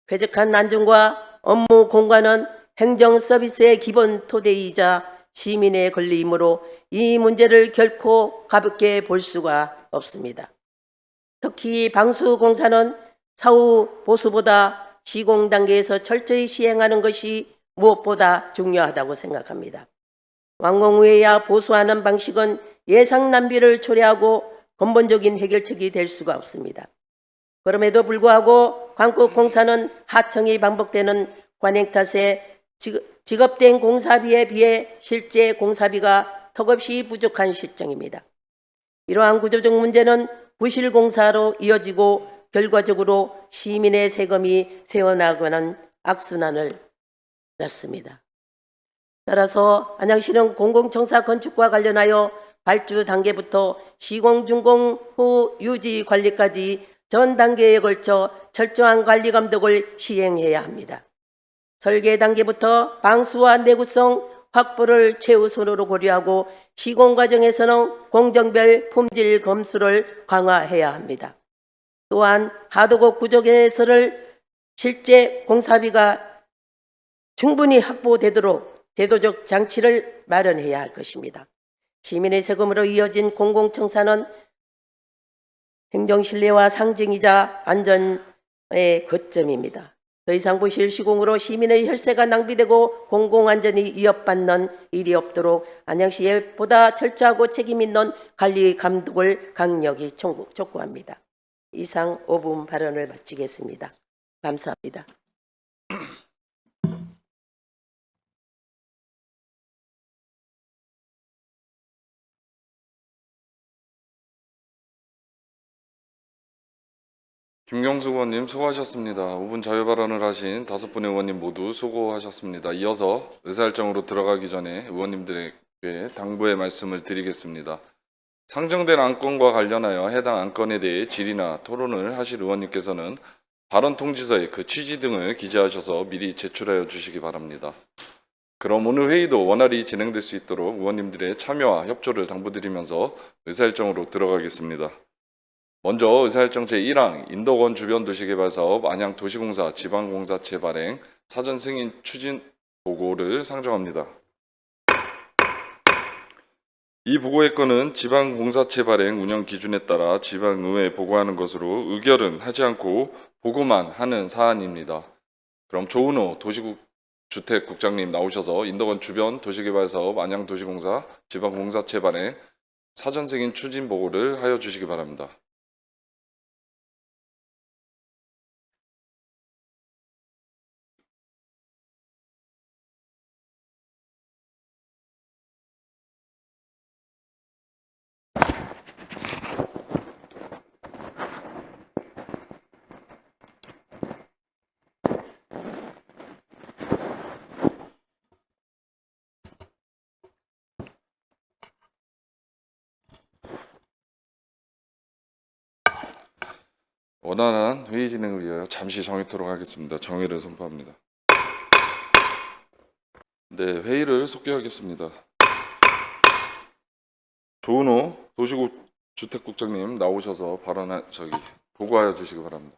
쾌적한 안전과 업무 공간은 행정 서비스의 기본 토대이자 시민의 권리이므로 이 문제를 결코 가볍게 볼 수가 없습니다. 특히 방수공사는 사후 보수보다 시공 단계에서 철저히 시행하는 것이 무엇보다 중요하다고 생각합니다. 완공 후에야 보수하는 방식은 예상 낭비를 초래하고 근본적인 해결책이 될 수가 없습니다. 그럼에도 불구하고 관국공사는 하청이 반복되는 관행 탓에 지급된 공사비에 비해 실제 공사비가 턱없이 부족한 실정입니다. 이러한 구조적 문제는 부실 공사로 이어지고 결과적으로 시민의 세금이 새어나가는 악순환을 낳습니다. 따라서 안양시는 공공청사 건축과 관련하여 발주 단계부터 시공 준공 후 유지 관리까지 전 단계에 걸쳐 철저한 관리 감독을 시행해야 합니다. 설계 단계부터 방수와 내구성 확보를 최우선으로 고려하고 시공 과정에서는 공정별 품질 검수를 강화해야 합니다. 또한 하도급 구조개설을 실제 공사비가 충분히 확보되도록 제도적 장치를 마련해야 할 것입니다. 시민의 세금으로 이어진 공공청사는 행정신뢰와 상징이자 안전의 거점입니다. 더 이상 부실 시공으로 시민의 혈세가 낭비되고 공공안전이 위협받는 일이 없도록 안양시에 보다 철저하고 책임있는 관리 감독을 강력히 촉구합니다. 이상 5분 발언을 마치겠습니다. 감사합니다. 김경수 의원님 수고하셨습니다. 5분 자유 발언을 하신 5분의 의원님 모두 수고하셨습니다. 이어서 의사일정으로 들어가기 전에 의원님들에게 당부의 말씀을 드리겠습니다. 상정된 안건과 관련하여 해당 안건에 대해 질의나 토론을 하실 의원님께서는 발언 통지서에 그 취지 등을 기재하셔서 미리 제출하여 주시기 바랍니다. 그럼 오늘 회의도 원활히 진행될 수 있도록 의원님들의 참여와 협조를 당부드리면서 의사일정으로 들어가겠습니다. 먼저 의사일정 제1항 인덕원 주변 도시개발사업 안양 도시공사 지방공사체 발행 사전 승인 추진 보고를 상정합니다. 이 보고의 건은 지방공사체 발행 운영 기준에 따라 지방의회에 보고하는 것으로 의결은 하지 않고 보고만 하는 사안입니다. 그럼 조은호 주택국장님 나오셔서 인덕원 주변 도시개발사업 안양도시공사 지방공사체 발행 사전 승인 추진 보고를 하여 주시기 바랍니다. 원활한 회의 진행을 위하여 잠시 정회토록 하겠습니다. 정회를 선포합니다. 네, 회의를 속개하겠습니다. 조은호 도시주택국장님 나오셔서 보고하여 주시기 바랍니다.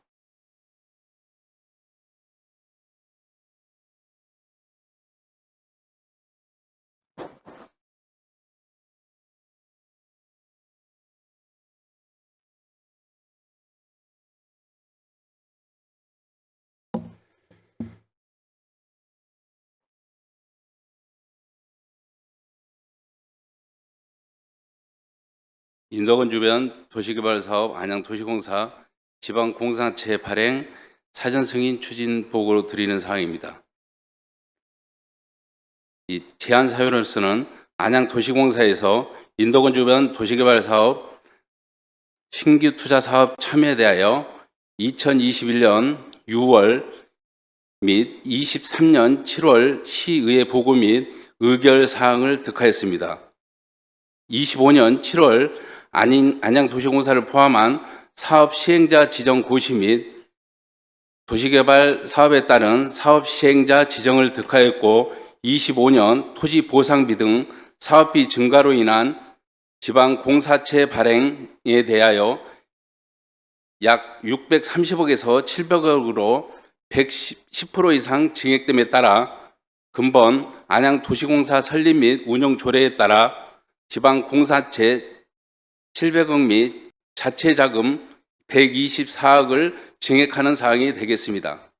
인덕원 주변 도시개발사업 안양도시공사 지방공사체 발행 사전 승인 추진 보고로 드리는 사항입니다. 이 제안 사유로서는 안양도시공사에서 인덕원 주변 도시개발사업 신규 투자 사업 참여에 대하여 2021년 6월 및 23년 7월 시의회 보고 및 의결 사항을 득하였습니다. 25년 7월 안양도시공사를 포함한 사업 시행자 지정 고시 및 도시개발 사업에 따른 사업 시행자 지정을 득하였고 25년 토지 보상비 등 사업비 증가로 인한 지방공사체 발행에 대하여 약 630억에서 700억으로 110% 이상 증액됨에 따라 근본 안양도시공사 설립 및 운영 조례에 따라 지방공사체 700억 및 자체 자금 124억을 증액하는 사항이 되겠습니다.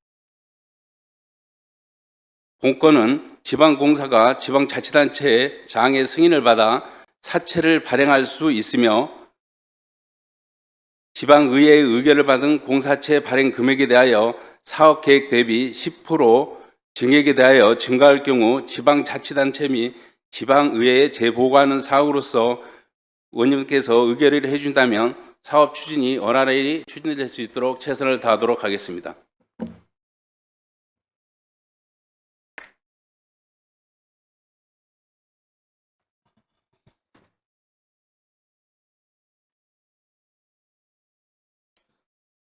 본건은 지방공사가 지방자치단체의 장의 승인을 받아 사채를 발행할 수 있으며 지방의회의 의결을 받은 공사체 발행 금액에 대하여 사업계획 대비 10% 증액에 대하여 증가할 경우 지방자치단체 및 지방의회에 재보고하는 사항으로서 의원님께서 의결을 해준다면 사업 추진이 원활히 추진될 수 있도록 최선을 다하도록 하겠습니다.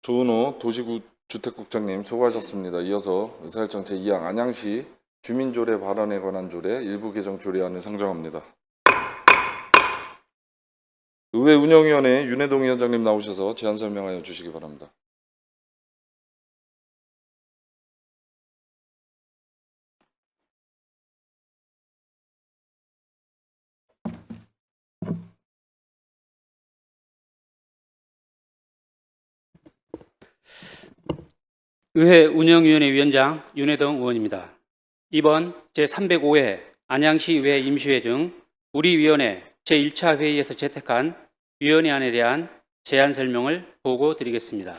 조은호 도시주택국장님 수고하셨습니다. 이어서 의사일정 제2항 안양시 주민조례 발언에 관한 조례 일부 개정 조례안을 상정합니다. 의회 운영위원회 윤해동 위원장님 나오셔서 제안 설명하여 주시기 바랍니다. 의회 운영위원회 위원장 윤해동 의원입니다. 이번 제305회 안양시의회 임시회 중 우리 위원회 제1차 회의에서 채택한 위원회안에 대한 제안 설명을 보고 드리겠습니다.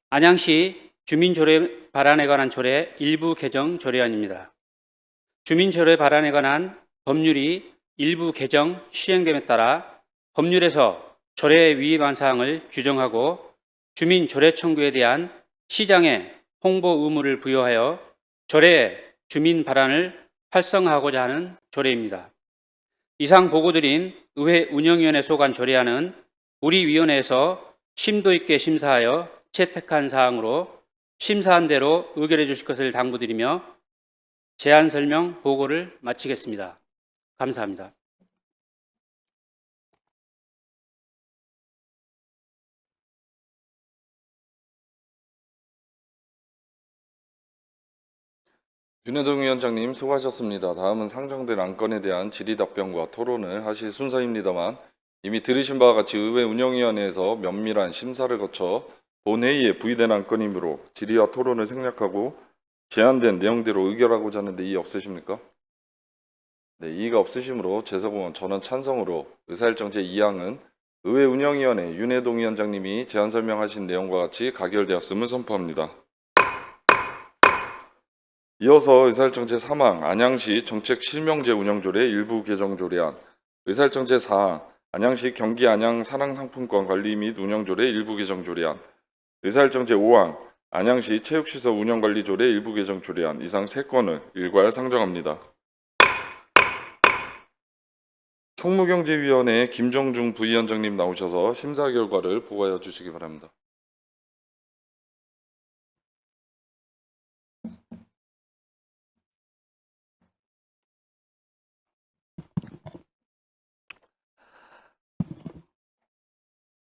안양시 주민조례 발안에 관한 조례 일부 개정 조례안입니다. 주민조례 발안에 관한 법률이 일부 개정 시행됨에 따라 법률에서 조례에 위반한 사항을 규정하고 주민조례 청구에 대한 시장의 홍보 의무를 부여하여 조례의 주민 발안을 활성화하고자 하는 조례입니다. 이상 보고드린 의회 운영위원회 소관 조례안은 우리 위원회에서 심도 있게 심사하여 채택한 사항으로 심사한 대로 의결해 주실 것을 당부드리며 제안 설명 보고를 마치겠습니다. 감사합니다. 윤해동 위원장님 수고하셨습니다. 다음은 상정된 안건에 대한 질의 답변과 토론을 하실 순서입니다만 이미 들으신 바와 같이 의회 운영위원회에서 면밀한 심사를 거쳐 본회의에 부의된 안건이므로 질의와 토론을 생략하고 제안된 내용대로 의결하고자 하는데 이의 없으십니까? 네, 이의가 없으시므로 재석의원 전원 찬성으로 의사일정 제2항은 의회운영위원회 윤해동 위원장님이 제안 설명하신 내용과 같이 가결되었음을 선포합니다. 이어서 의사일정 제3항 안양시 정책실명제 운영조례 일부 개정 조례안, 의사일정 제4항 안양시 경기 안양 사랑상품권 관리 및 운영조례 일부 개정 조례안, 의사일정 제5항 안양시 체육시설 운영관리조례 일부 개정 조례안 이상 3건을 일괄 상정합니다. 총무경제위원회 김정중 부위원장님 나오셔서 심사 결과를 보고하여 주시기 바랍니다.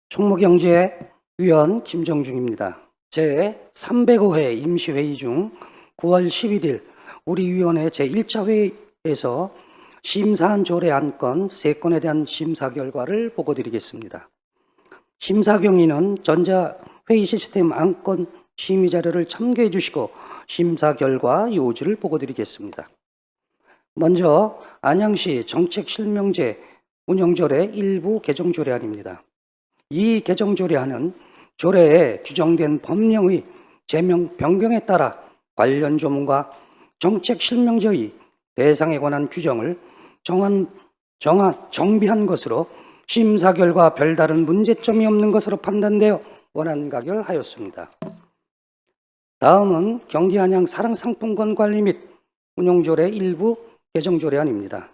총무경제위원 김정중입니다. 제305회 임시회의 중 9월 11일 우리 위원회 제1차 회의에서 심사한 조례 안건 3건에 대한 심사 결과를 보고드리겠습니다. 심사 경위는 전자회의 시스템 안건 심의 자료를 참고해 주시고 심사 결과 요지를 보고드리겠습니다. 먼저 안양시 정책실명제 운영조례 일부 개정 조례안입니다. 이 개정 조례안은 조례에 규정된 법령의 제명 변경에 따라 관련 조문과 정책실명제의 대상에 관한 규정을 정비한 것으로 심사 결과 별다른 문제점이 없는 것으로 판단되어 원안 가결하였습니다. 다음은 경기 안양 사랑상품권 관리 및 운영조례 일부 개정 조례안입니다.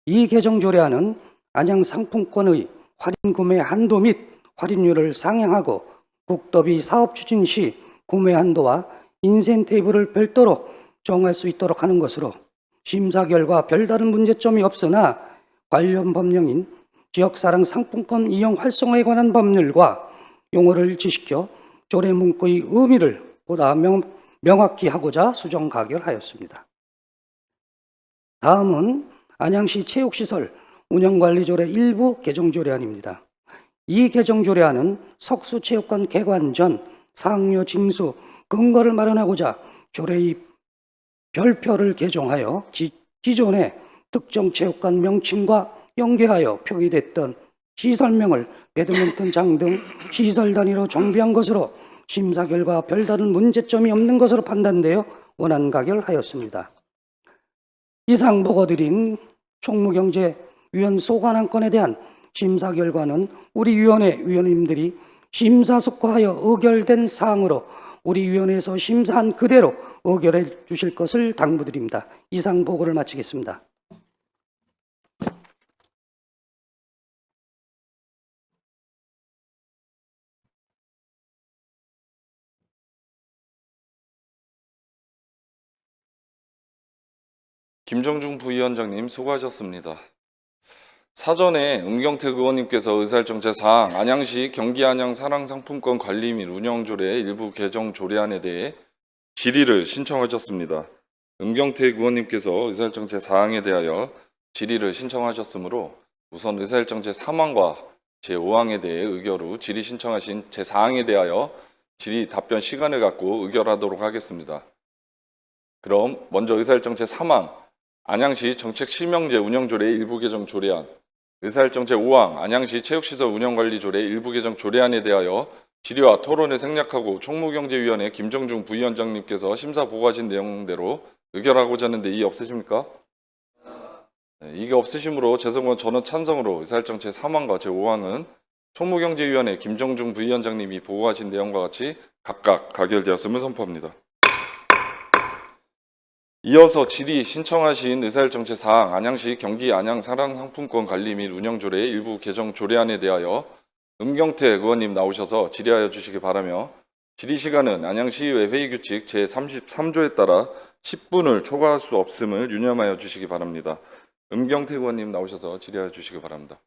이 개정 조례안은 안양 상품권의 할인 구매 한도 및 할인율을 상향하고 국도비 사업 추진 시 구매 한도와 인센티브를 별도로 정할 수 있도록 하는 것으로 심사 결과 별다른 문제점이 없으나 관련 법령인 지역사랑 상품권 이용 활성화에 관한 법률과 용어를 일치시켜 조례 문구의 의미를 보다 명확히 하고자 수정 가결하였습니다. 다음은 안양시 체육시설 운영관리조례 일부 개정조례안입니다. 이 개정조례안은 석수체육관 개관 전 상료 징수 근거를 마련하고자 조례의 별표를 개정하여 기존의 특정 체육관 명칭과 연계하여 표기됐던 시설명을 배드민턴장 등 시설 단위로 정비한 것으로 심사 결과 별다른 문제점이 없는 것으로 판단되어 원안 가결하였습니다. 이상 보고드린 총무경제위원 소관 안건에 대한 심사 결과는 우리 위원회 위원님들이 심사숙고하여 의결된 사항으로 우리 위원회에서 심사한 그대로 의결해 주실 것을 당부드립니다. 이상 보고를 마치겠습니다. 김정중 부위원장님 수고하셨습니다. 사전에 은경택 의원님께서 의사일정 제4항 안양시 경기 안양 사랑상품권 관리 및 운영조례 일부 개정 조례안에 대해 질의를 신청하셨습니다. 은경택 의원님께서 의사일정 제4항에 대하여 질의를 신청하셨으므로 우선 의사일정 제3항과 제5항에 대해 의결 후 질의 신청하신 제4항에 대하여 질의 답변 시간을 갖고 의결하도록 하겠습니다. 그럼 먼저 의사일정 제3항 안양시 정책실명제 운영조례 일부 개정 조례안, 의사일정 제5항 안양시 체육시설 운영관리조례 일부 개정 조례안에 대하여 질의와 토론을 생략하고 총무경제위원회 김정중 부위원장님께서 심사 보고하신 내용대로 의결하고자 하는데 이의 없으십니까? 네, 이의가 없으시므로 재석의원 전원 찬성으로 의사일정 제3항과 제5항은 총무경제위원회 김정중 부위원장님이 보고하신 내용과 같이 각각 가결되었음을 선포합니다. 이어서 질의 신청하신 의사일정 제4항 안양시 경기 안양 사랑상품권 관리 및 운영조례 일부 개정 조례안에 대하여 은경택 의원님 나오셔서 질의하여 주시기 바라며 질의 시간은 안양시의회 회의규칙 제33조에 따라 10분을 초과할 수 없음을 유념하여 주시기 바랍니다. 은경택 의원님 나오셔서 질의하여 주시기 바랍니다.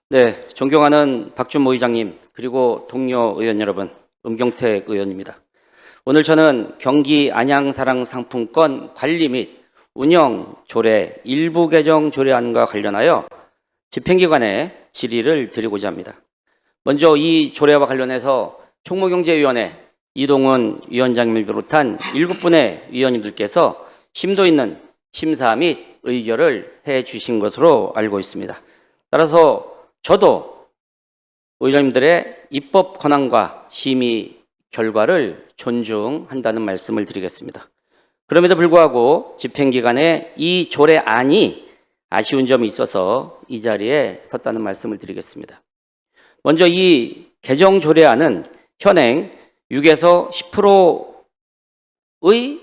네, 존경하는 박준모 의장님 그리고 동료 의원 여러분, 은경택 의원입니다. 오늘 저는 경기 안양사랑 상품권 관리 및 운영 조례 일부 개정 조례안과 관련하여 집행기관에 질의를 드리고자 합니다. 먼저 이 조례와 관련해서 총무경제위원회 이동훈 위원장님을 비롯한 7분의 위원님들께서 심도 있는 심사 및 의결을 해 주신 것으로 알고 있습니다. 따라서 저도 의원님들의 입법 권한과 심의 결과를 존중한다는 말씀을 드리겠습니다. 그럼에도 불구하고 집행기관에 이 조례안이 아쉬운 점이 있어서 이 자리에 섰다는 말씀을 드리겠습니다. 먼저 이 개정 조례안은 현행 6에서 10%의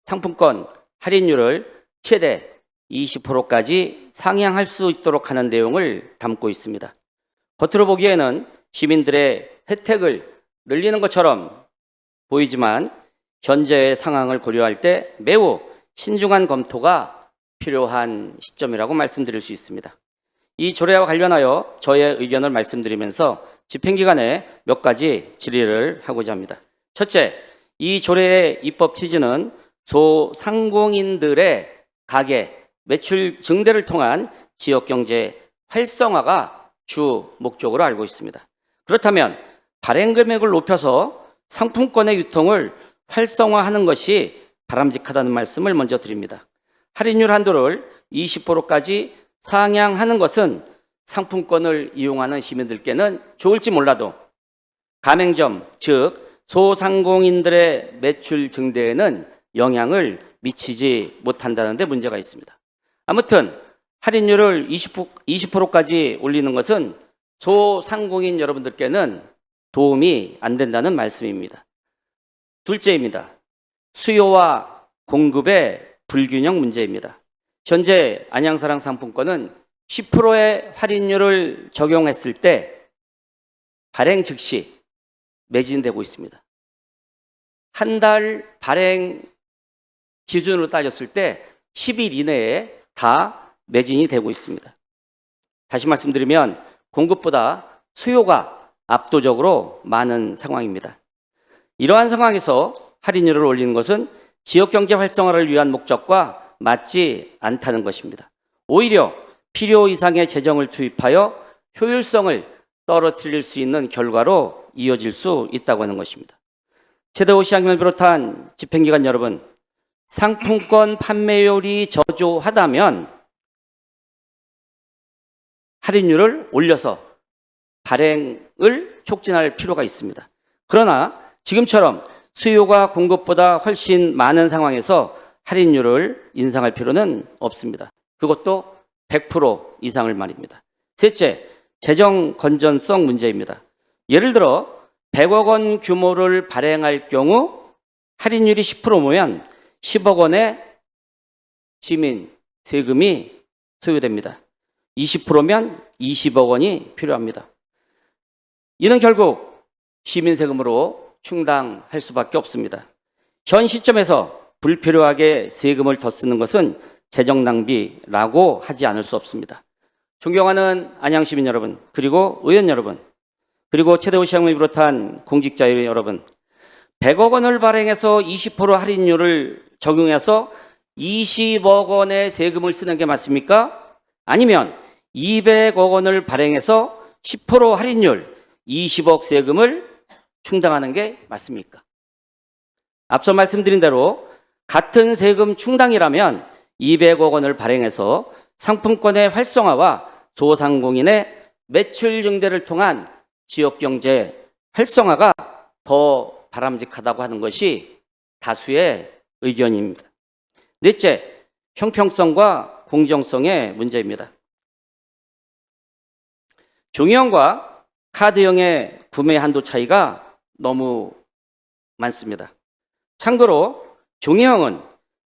상품권 할인율을 최대 20%까지 상향할 수 있도록 하는 내용을 담고 있습니다. 겉으로 보기에는 시민들의 혜택을 늘리는 것처럼 보이지만 현재의 상황을 고려할 때 매우 신중한 검토가 필요한 시점이라고 말씀드릴 수 있습니다. 이 조례와 관련하여 저의 의견을 말씀드리면서 집행기관에 몇 가지 질의를 하고자 합니다. 첫째, 이 조례의 입법 취지는 소상공인들의 가계, 매출 증대를 통한 지역경제 활성화가 주 목적으로 알고 있습니다. 그렇다면 발행 금액을 높여서 상품권의 유통을 활성화하는 것이 바람직하다는 말씀을 먼저 드립니다. 할인율 한도를 20%까지 상향하는 것은 상품권을 이용하는 시민들께는 좋을지 몰라도 가맹점, 즉 소상공인들의 매출 증대에는 영향을 미치지 못한다는 데 문제가 있습니다. 아무튼 할인율을 20%까지 올리는 것은 소상공인 여러분들께는 도움이 안 된다는 말씀입니다. 둘째입니다. 수요와 공급의 불균형 문제입니다. 현재 안양사랑 상품권은 10%의 할인율을 적용했을 때 발행 즉시 매진되고 있습니다. 한 달 발행 기준으로 따졌을 때 10일 이내에 다 매진이 되고 있습니다. 다시 말씀드리면 공급보다 수요가 압도적으로 많은 상황입니다. 이러한 상황에서 할인율을 올리는 것은 지역경제 활성화를 위한 목적과 맞지 않다는 것입니다. 오히려 필요 이상의 재정을 투입하여 효율성을 떨어뜨릴 수 있는 결과로 이어질 수 있다고 하는 것입니다. 최대호 시장님을 비롯한 집행기관 여러분, 상품권 판매율이 저조하다면 할인율을 올려서 발행을 촉진할 필요가 있습니다. 그러나 지금처럼 수요가 공급보다 훨씬 많은 상황에서 할인율을 인상할 필요는 없습니다. 그것도 100% 이상을 말입니다. 셋째, 재정 건전성 문제입니다. 예를 들어 100억 원 규모를 발행할 경우 할인율이 10%면 10억 원의 시민 세금이 소요됩니다. 20%면 20억 원이 필요합니다. 이는 결국 시민 세금으로 충당할 수밖에 없습니다. 현 시점에서 불필요하게 세금을 더 쓰는 것은 재정 낭비라고 하지 않을 수 없습니다. 존경하는 안양시민 여러분, 그리고 의원 여러분, 그리고 최대호 시장님을 비롯한 공직자 여러분, 100억 원을 발행해서 20% 할인율을 적용해서 20억 원의 세금을 쓰는 게 맞습니까? 아니면 200억 원을 발행해서 10% 할인율 20억 세금을 충당하는 게 맞습니까? 앞서 말씀드린 대로 같은 세금 충당이라면 200억 원을 발행해서 상품권의 활성화와 소상공인의 매출 증대를 통한 지역경제 활성화가 더 바람직하다고 하는 것이 다수의 의견입니다. 넷째, 형평성과 공정성의 문제입니다. 종이형과 카드형의 구매 한도 차이가 너무 많습니다. 참고로 종이형은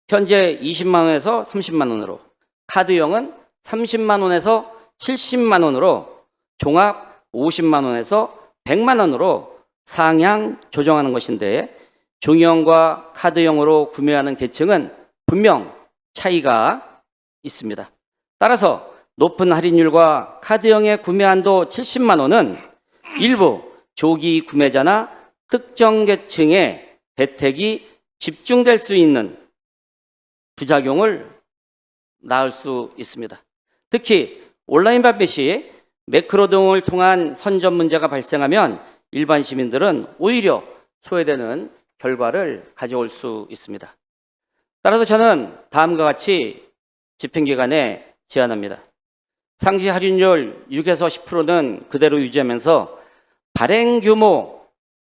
현재 20만 원에서 30만 원으로, 카드형은 30만 원에서 70만 원으로, 종합 50만 원에서 100만 원으로 상향 조정하는 것인데, 종이형과 카드형으로 구매하는 계층은 분명 차이가 있습니다. 따라서 높은 할인율과 카드형의 구매 한도 70만 원은 일부 조기 구매자나 특정 계층에 혜택이 집중될 수 있는 부작용을 낳을 수 있습니다. 특히 온라인 발표 시 매크로 등을 통한 선점 문제가 발생하면 일반 시민들은 오히려 소외되는 결과를 가져올 수 있습니다. 따라서 저는 다음과 같이 집행기관에 제안합니다. 상시 할인율 6에서 10%는 그대로 유지하면서 발행 규모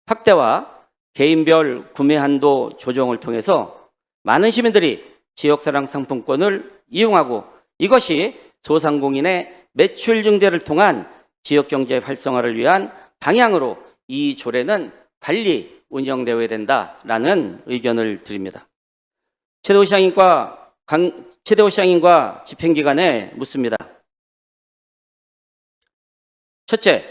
확대와 개인별 구매 한도 조정을 통해서 많은 시민들이 지역사랑 상품권을 이용하고 이것이 소상공인의 매출 증대를 통한 지역경제 활성화를 위한 방향으로 이 조례는 달리 운영되어야 된다라는 의견을 드립니다. 최대호 시장님과 집행기관에 묻습니다. 첫째,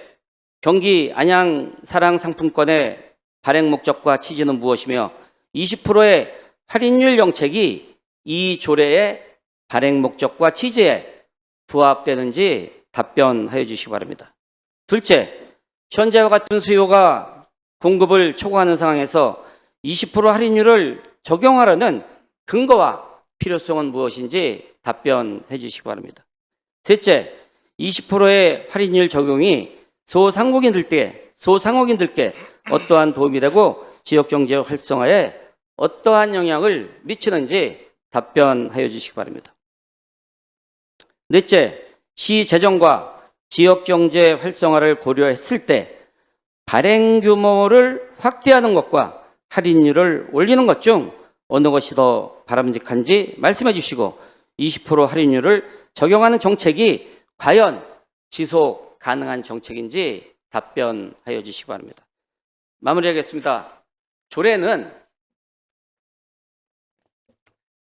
경기 안양 사랑 상품권의 발행 목적과 취지는 무엇이며 20%의 할인율 정책이 이 조례의 발행 목적과 취지에 부합되는지 답변하여 주시기 바랍니다. 둘째, 현재와 같은 수요가 공급을 초과하는 상황에서 20% 할인율을 적용하려는 근거와 필요성은 무엇인지 답변해 주시기 바랍니다. 셋째, 20%의 할인율 적용이 소상공인들께 어떠한 도움이 되고 지역경제 활성화에 어떠한 영향을 미치는지 답변하여 주시기 바랍니다. 넷째, 시 재정과 지역경제 활성화를 고려했을 때 발행 규모를 확대하는 것과 할인율을 올리는 것 중 어느 것이 더 바람직한지 말씀해 주시고 20% 할인율을 적용하는 정책이 과연 지속 가능한 정책인지 답변하여 주시기 바랍니다. 마무리하겠습니다. 조례는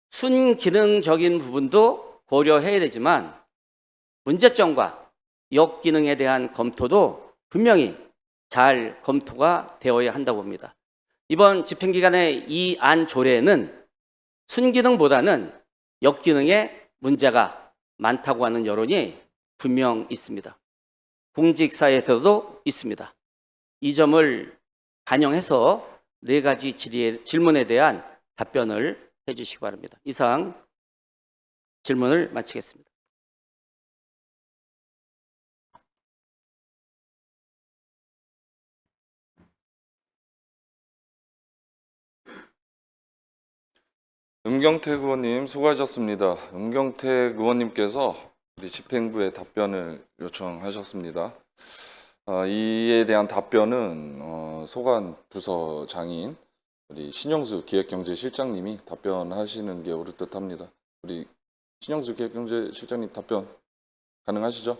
순기능적인 부분도 고려해야 되지만 문제점과 역기능에 대한 검토도 분명히 잘 검토가 되어야 한다고 봅니다. 이번 집행기관의 이 안 조례에는 순기능보다는 역기능에 문제가 많다고 하는 여론이 분명 있습니다. 공직사회에서도 있습니다. 이 점을 반영해서 4가지 질문에 대한 답변을 해 주시기 바랍니다. 이상 질문을 마치겠습니다. 은경택 의원님 수고하셨습니다. 은경택 의원님께서 우리 집행부에 답변을 요청하셨습니다. 이에 대한 답변은 소관 부서장인 우리 신영수 기획경제실장님이 답변하시는 게 옳을 듯합니다. 우리 신영수 기획경제실장님 답변 가능하시죠?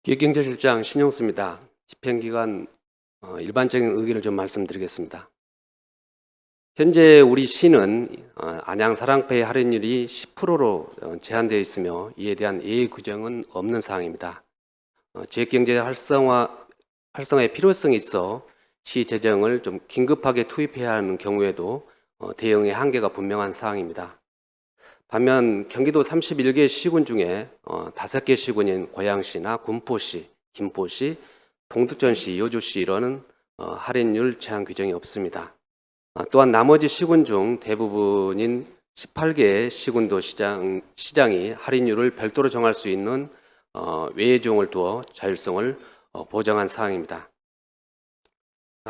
기획경제실장 신용수입니다. 집행기관 일반적인 의견을 좀 말씀드리겠습니다. 현재 우리 시는 안양 사랑페이 할인율이 10%로 제한되어 있으며 이에 대한 예외 규정은 없는 사항입니다. 지역경제 활성화의 필요성이 있어 시 재정을 좀 긴급하게 투입해야 하는 경우에도 대응의 한계가 분명한 사항입니다. 반면 경기도 31개 시군 중에 5개 시군인 고양시나 군포시, 김포시, 동두천시, 여주시 이런 할인율 제한 규정이 없습니다. 또한 나머지 시군 중 대부분인 18개의 시군도 시장이 할인율을 별도로 정할 수 있는 외해종을 두어 자율성을 보장한 사항입니다.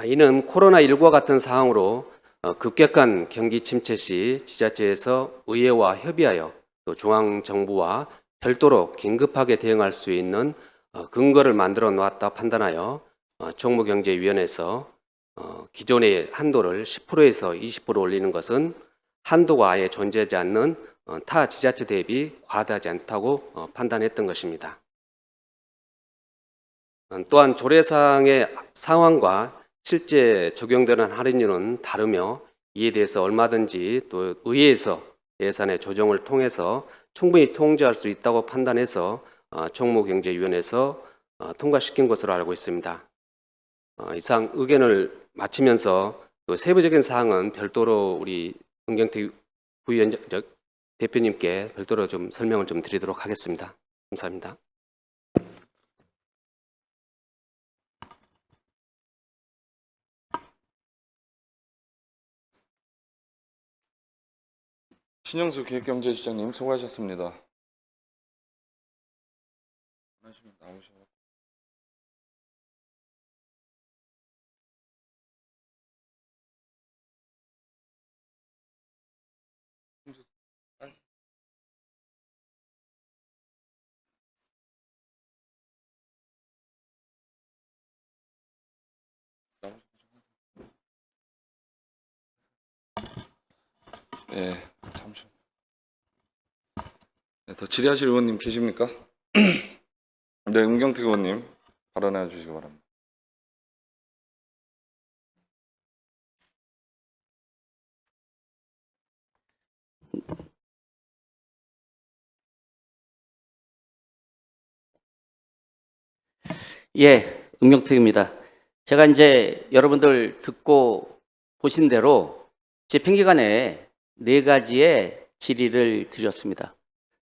이는 코로나19와 같은 상황으로 급격한 경기 침체 시 지자체에서 의회와 협의하여 또 중앙정부와 별도로 긴급하게 대응할 수 있는 근거를 만들어 놓았다 판단하여 총무경제위원회에서 기존의 한도를 10%에서 20% 올리는 것은 한도가 아예 존재하지 않는 타 지자체 대비 과다하지 않다고 판단했던 것입니다. 또한 조례상의 상황과 실제 적용되는 할인율은 다르며 이에 대해서 얼마든지 또 의회에서 예산의 조정을 통해서 충분히 통제할 수 있다고 판단해서 총무경제위원회에서 통과시킨 것으로 알고 있습니다. 이상 의견을 마치면서 또 세부적인 사항은 별도로 우리 은경태 대표님께 별도로 좀 설명을 좀 드리도록 하겠습니다. 감사합니다. 신영수 기획경제실장님 수고하셨습니다. 나오셔. 네, 잠시만. 네, 더 질의하실 의원님 계십니까? 네, 은경택 의원님 발언해 주시기 바랍니다. 예, 은경택입니다. 제가 이제 여러분들 듣고 보신 대로 집행기관에 4가지의 질의를 드렸습니다.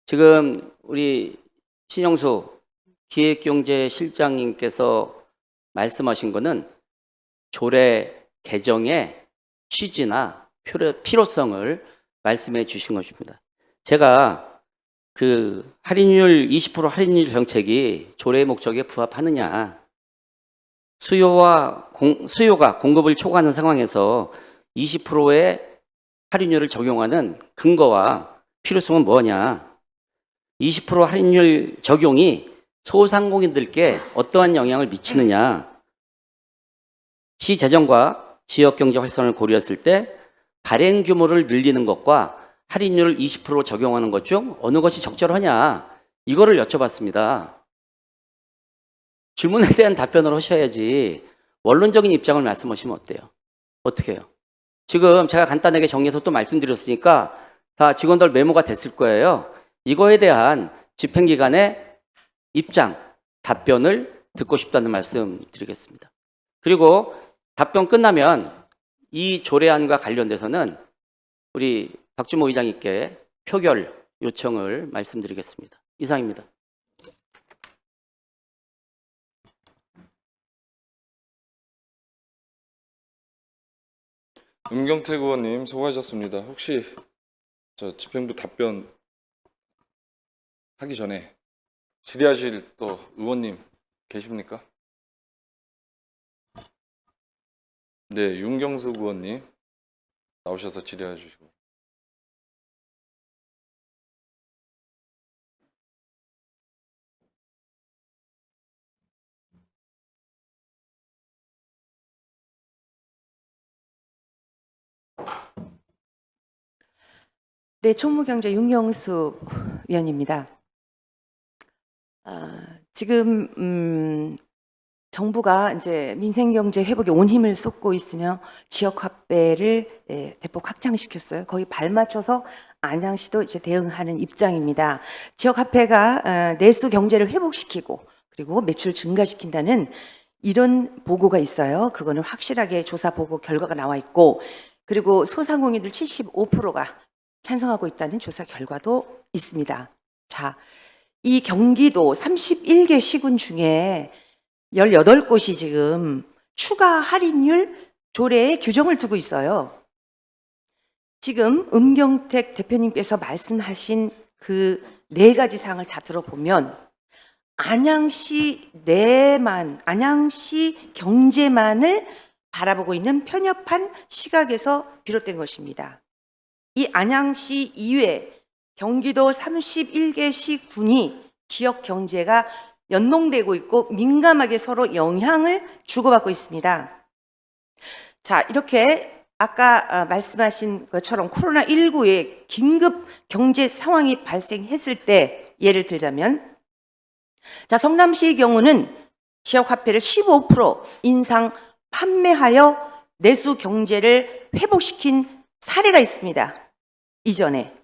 지금 우리 신영수 기획경제실장님께서 말씀하신 거는 조례 개정의 취지나 필요성을 말씀해 주신 것입니다. 제가 그 할인율 20% 할인율 정책이 조례의 목적에 부합하느냐, 수요가 공급을 초과하는 상황에서 20%의 할인율을 적용하는 근거와 필요성은 뭐냐, 20% 할인율 적용이 소상공인들께 어떠한 영향을 미치느냐, 시 재정과 지역 경제 활성을 고려했을 때 발행 규모를 늘리는 것과 할인율을 20% 적용하는 것 중 어느 것이 적절하냐, 이거를 여쭤봤습니다. 질문에 대한 답변을 하셔야지 원론적인 입장을 말씀하시면 어때요? 어떻게 해요? 지금 제가 간단하게 정리해서 또 말씀드렸으니까 다 직원들 메모가 됐을 거예요. 이거에 대한 집행기관의 입장, 답변을 듣고 싶다는 말씀 드리겠습니다. 그리고 답변 끝나면 이 조례안과 관련돼서는 우리 박주모 의장님께 표결 요청을 말씀드리겠습니다. 이상입니다. 은경택 의원님 수고하셨습니다. 혹시 저 집행부 답변 하기 전에 질의하실 또 의원님 계십니까? 네, 윤경수 의원님 나오셔서 질의해 주시고. 네, 총무경제 윤경수 위원입니다. 지금 정부가 이제 민생경제 회복에 온 힘을 쏟고 있으며 지역 화폐를 대폭 확장시켰어요. 거의 발맞춰서 안양시도 이제 대응하는 입장입니다. 지역 화폐가 내수 경제를 회복시키고 그리고 매출 증가시킨다는 이런 보고가 있어요. 그거는 확실하게 조사 보고 결과가 나와 있고, 그리고 소상공인들 75%가 찬성하고 있다는 조사 결과도 있습니다. 자, 이 경기도 31개 시군 중에 18곳이 지금 추가 할인율 조례에 규정을 두고 있어요. 지금 은경택 대표님께서 말씀하신 그 4가지 사항을 다 들어보면 안양시 안양시 경제만을 바라보고 있는 편협한 시각에서 비롯된 것입니다. 이 안양시 이외 경기도 31개 시군이 지역 경제가 연동되고 있고 민감하게 서로 영향을 주고받고 있습니다. 자, 이렇게 아까 말씀하신 것처럼 코로나19의 긴급 경제 상황이 발생했을 때 예를 들자면, 자, 성남시의 경우는 지역 화폐를 15% 인상 판매하여 내수 경제를 회복시킨 사례가 있습니다. 이전에.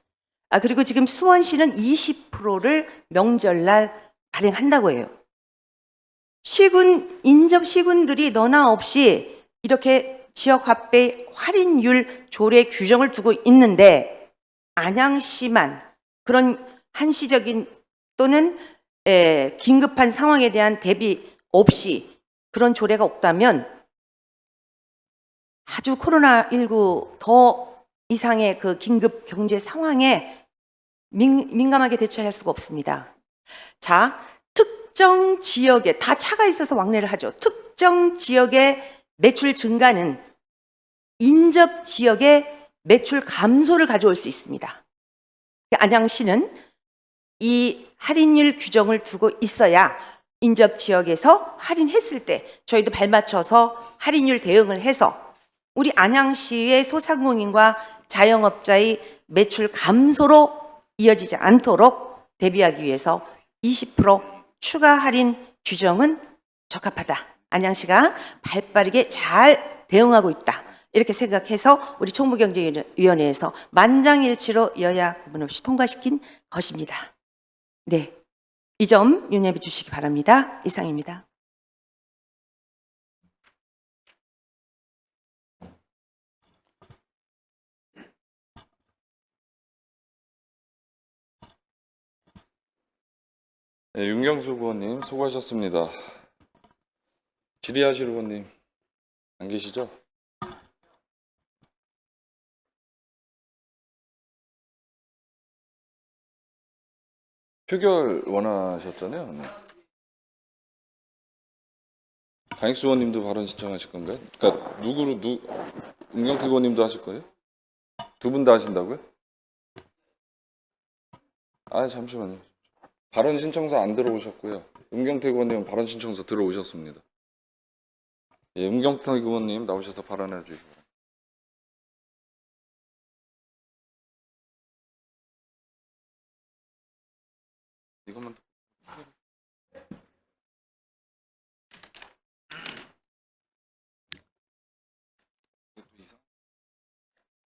그리고 지금 수원시는 20%를 명절날 발행한다고 해요. 인접 시군들이 너나 없이 이렇게 지역 화폐 할인율 조례 규정을 두고 있는데 안양시만 그런 한시적인 또는 긴급한 상황에 대한 대비 없이 그런 조례가 없다면 아주 코로나19 더 이상의 그 긴급 경제 상황에 민감하게 대처할 수가 없습니다. 자, 특정 지역에 다 차가 있어서 왕래를 하죠. 특정 지역의 매출 증가는 인접 지역의 매출 감소를 가져올 수 있습니다. 안양시는 이 할인율 규정을 두고 있어야 인접 지역에서 할인했을 때 저희도 발맞춰서 할인율 대응을 해서 우리 안양시의 소상공인과 자영업자의 매출 감소로 이어지지 않도록 대비하기 위해서 20% 추가 할인 규정은 적합하다. 안양시가 발빠르게 잘 대응하고 있다. 이렇게 생각해서 우리 총무경제위원회에서 만장일치로 여야 구분 없이 통과시킨 것입니다. 네, 이 점 윤여해 주시기 바랍니다. 이상입니다. 네, 윤경수 의원님 수고하셨습니다. 질의하실 의원님 안 계시죠? 표결 원하셨잖아요. 네. 강익수 의원님도 발언 신청하실 건가요? 그러니까 은경택 의원님도 하실 거예요? 두 분 다 하신다고요? 아, 잠시만요. 발언 신청서 안 들어오셨고요. 은경택 의원님은 발언 신청서 들어오셨습니다. 예, 은경택 의원님 나오셔서 발언해 주시기 바랍니다. 이것만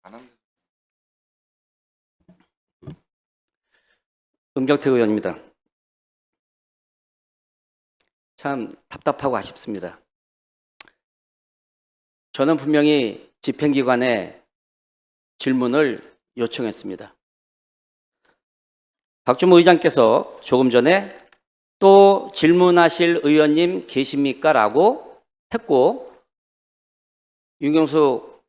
안 한다. 은경택 의원입니다. 참 답답하고 아쉽습니다. 저는 분명히 집행기관에 질문을 요청했습니다. 박주모 의장께서 조금 전에 또 질문하실 의원님 계십니까? 라고 했고 윤경수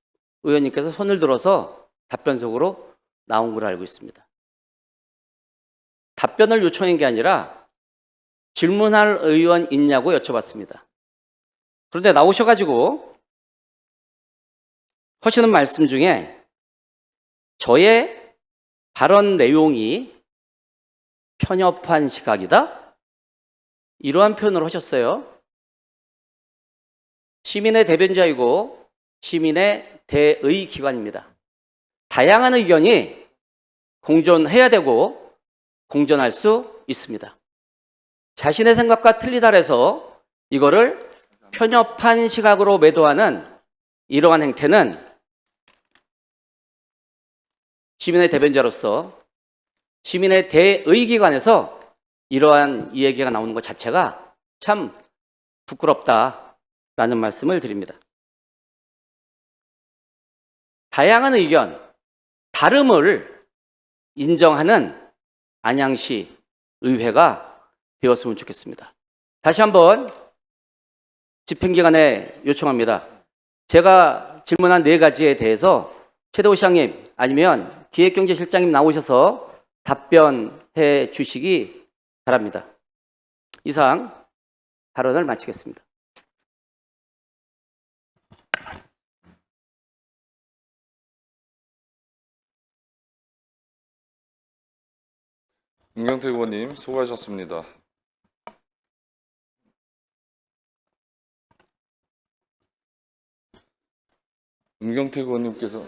의원님께서 손을 들어서 답변석으로 나온 걸로 알고 있습니다. 답변을 요청한 게 아니라 질문할 의원 있냐고 여쭤봤습니다. 그런데 나오셔가지고 하시는 말씀 중에 저의 발언 내용이 편협한 시각이다? 이러한 표현을 하셨어요. 시민의 대변자이고 시민의 대의 기관입니다. 다양한 의견이 공존해야 되고 공존할 수 있습니다. 자신의 생각과 틀리다 해서 이거를 편협한 시각으로 매도하는 이러한 행태는 시민의 대변자로서 시민의 대의기관에서 이러한 이야기가 나오는 것 자체가 참 부끄럽다라는 말씀을 드립니다. 다양한 의견, 다름을 인정하는 안양시 의회가 되었으면 좋겠습니다. 다시 한번 집행기관에 요청합니다. 제가 질문한 4가지에 대해서 최대호 시장님 아니면 기획경제실장님 나오셔서 답변해 주시기 바랍니다. 이상 발언을 마치겠습니다. 은경택 의원님 수고하셨습니다. 은경택 의원님께서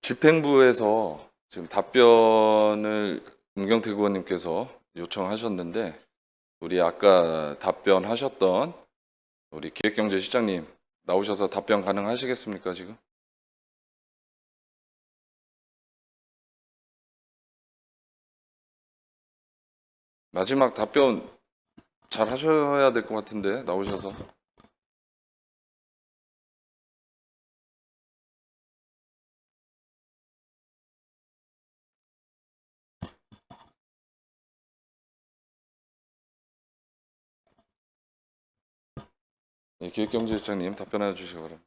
집행부에서 지금 답변을 은경택 의원님께서 요청하셨는데 우리 아까 답변하셨던 우리 기획경제실장님 나오셔서 답변 가능하시겠습니까 지금? 마지막 답변 잘 하셔야 될 것 같은데 나오셔서. 예, 기획경제실장님 답변해 주시기 바랍니다.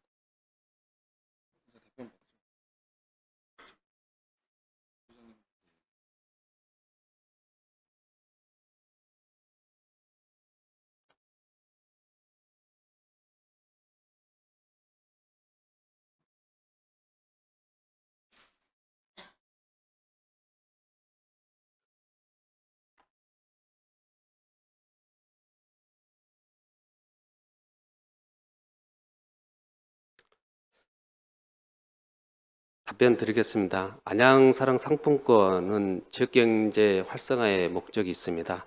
답변 드리겠습니다. 안양사랑 상품권은 지역경제 활성화의 목적이 있습니다.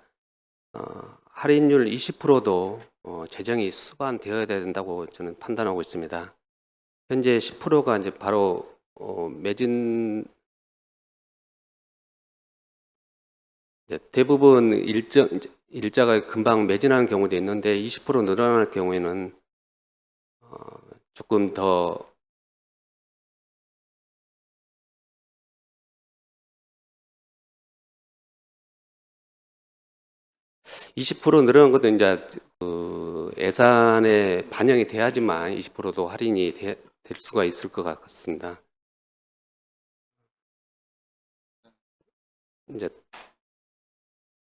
할인율 20%도 재정이 수반되어야 된다고 저는 판단하고 있습니다. 현재 10%가 이제 바로 매진 이제 대부분 일자가 금방 매진하는 경우도 있는데 20% 늘어날 경우에는 조금 더 20% 늘어난 것도 이제 그 예산에 반영이 돼야지만 20%도 할인이 될 수가 있을 것 같습니다. 이제